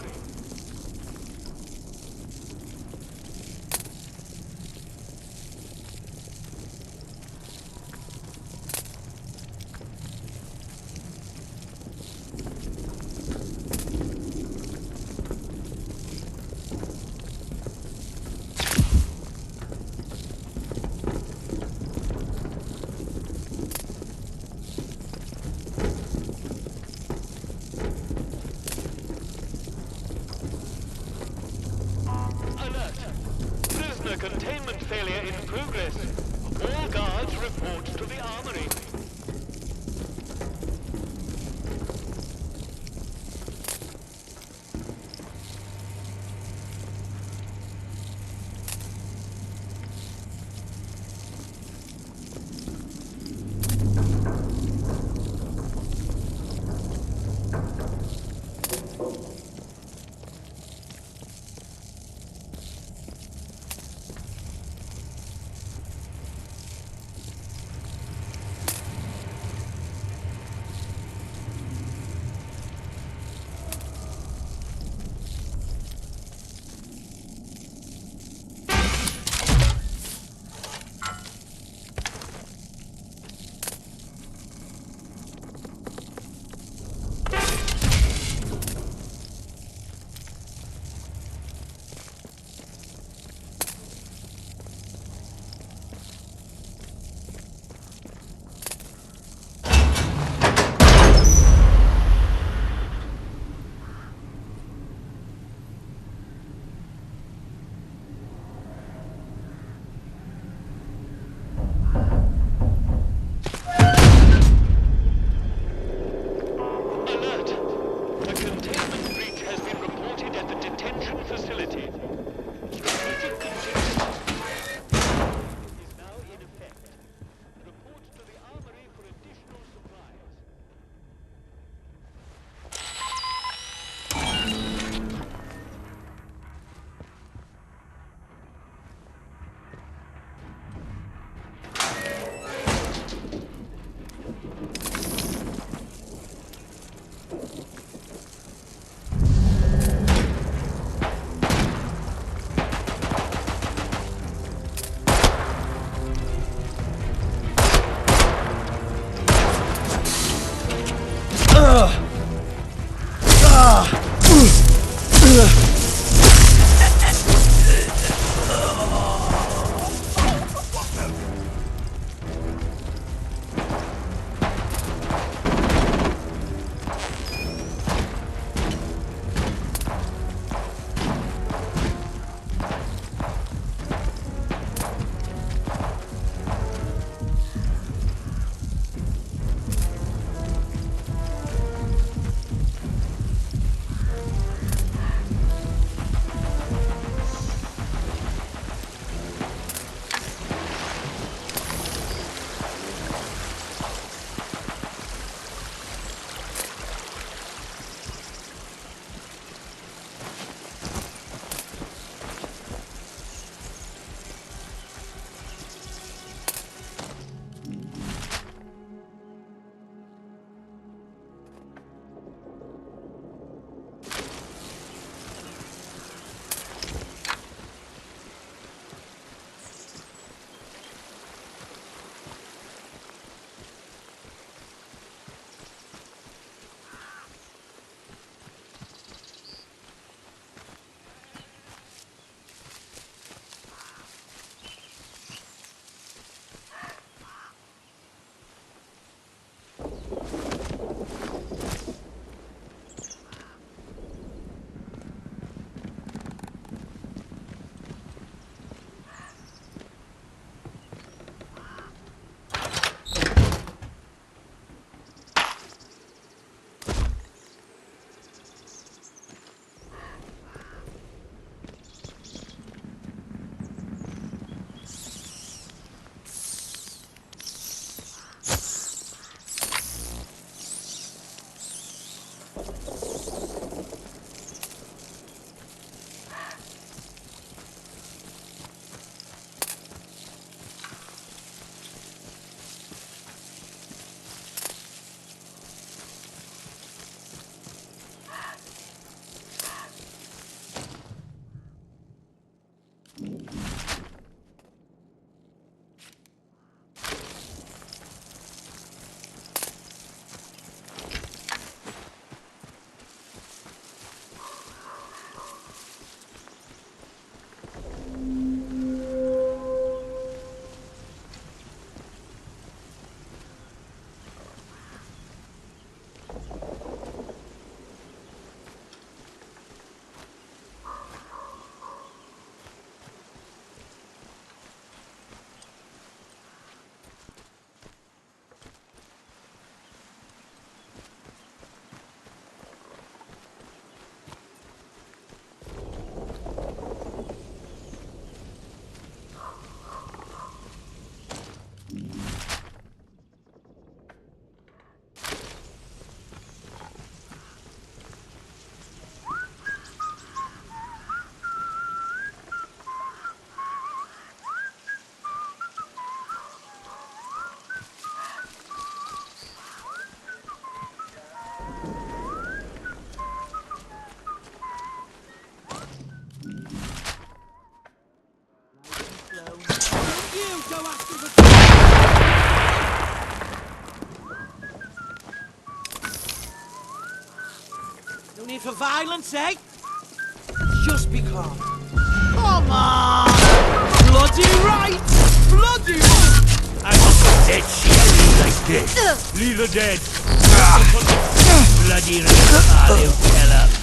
for violence, eh? Just be calm. Come on! Bloody right! Bloody right! I want dead shit like this. Leave her dead. Bloody right, tell her.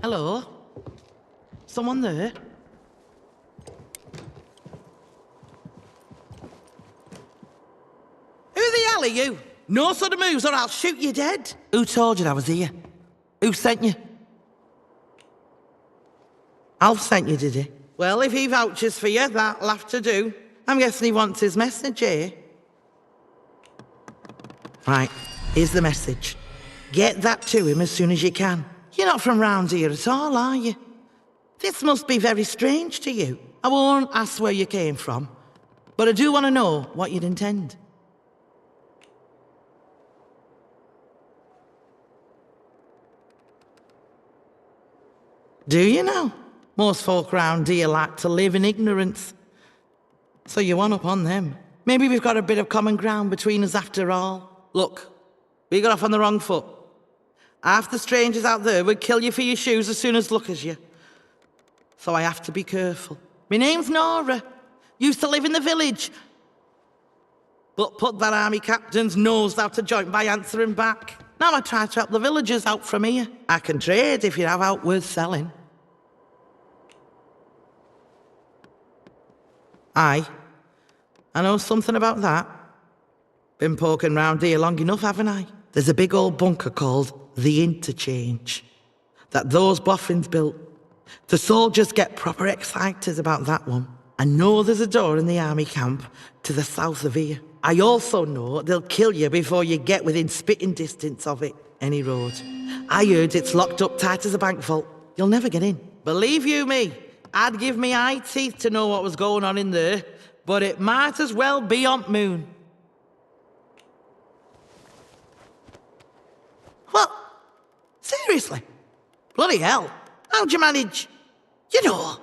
Hello? Someone there? Who the hell are you? No sort of moves or I'll shoot you dead. Who told you I was here? Who sent you? Alf sent you, did he? Well, if he vouches for you, that'll have to do. I'm guessing he wants his message, eh? Right, here's the message. Get that to him as soon as you can. You're not from round here at all, are you? This must be very strange to you. I won't ask where you came from, but I do want to know what you'd intend. Do you know? Most folk round here like to live in ignorance. So you one up on them. Maybe we've got a bit of common ground between us after all. Look, we got off on the wrong foot. Half the strangers out there would kill you for your shoes as soon as look at you. So I have to be careful. My name's Nora. Used to live in the village. But put that army captain's nose out of joint by answering back. Now I try to help the villagers out from here. I can trade if you have out worth selling. Aye. I know something about that. Been poking round here long enough, haven't I? There's a big old bunker called the Interchange that those boffins built. The soldiers get proper excited about that one. I know there's a door in the army camp to the south of here. I also know they'll kill you before you get within spitting distance of it, any road. I heard it's locked up tight as a bank vault. You'll never get in. Believe you me, I'd give me eye teeth to know what was going on in there, but it might as well be on moon. What? Seriously? Bloody hell. How'd you manage? You know.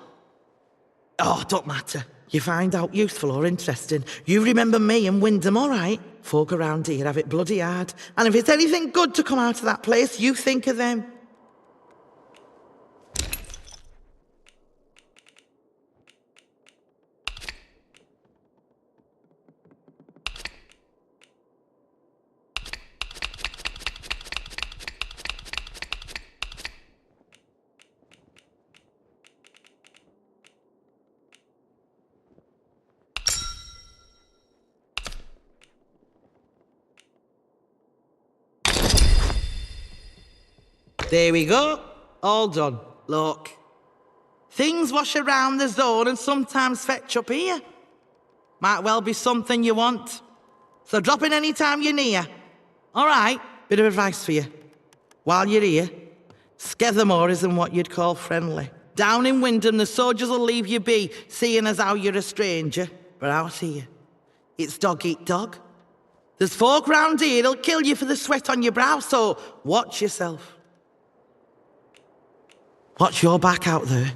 Oh, don't matter. You find out useful or interesting. You remember me and Wyndham, all right? Folk around here have it bloody hard. And if it's anything good to come out of that place, you think of them. There we go. All done. Look. Things wash around the zone and sometimes fetch up here. Might well be something you want. So drop in any time you're near. All right, bit of advice for you. While you're here, Skethermore isn't what you'd call friendly. Down in Wyndham, the soldiers will leave you be, seeing as how you're a stranger. But out here, it's dog eat dog. There's folk round here that'll kill you for the sweat on your brow, so watch yourself. Watch your back out there.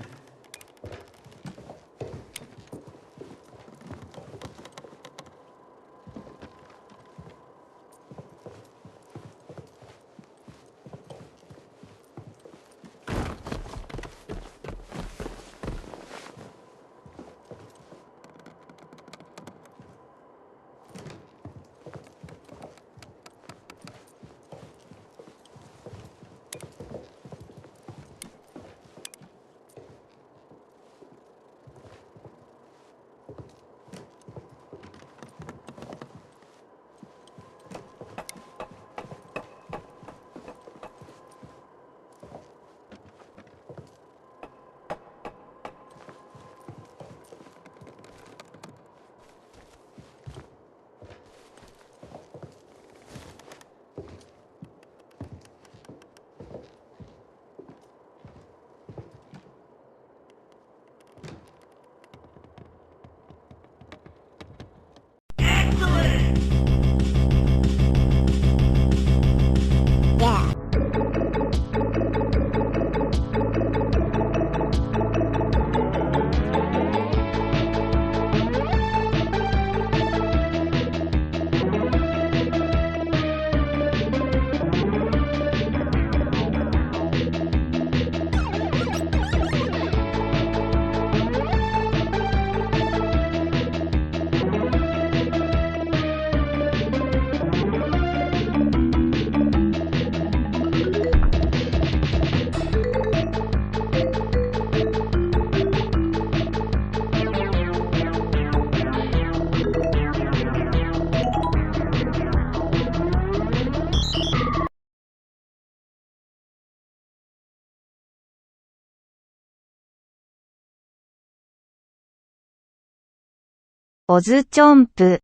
OzChomp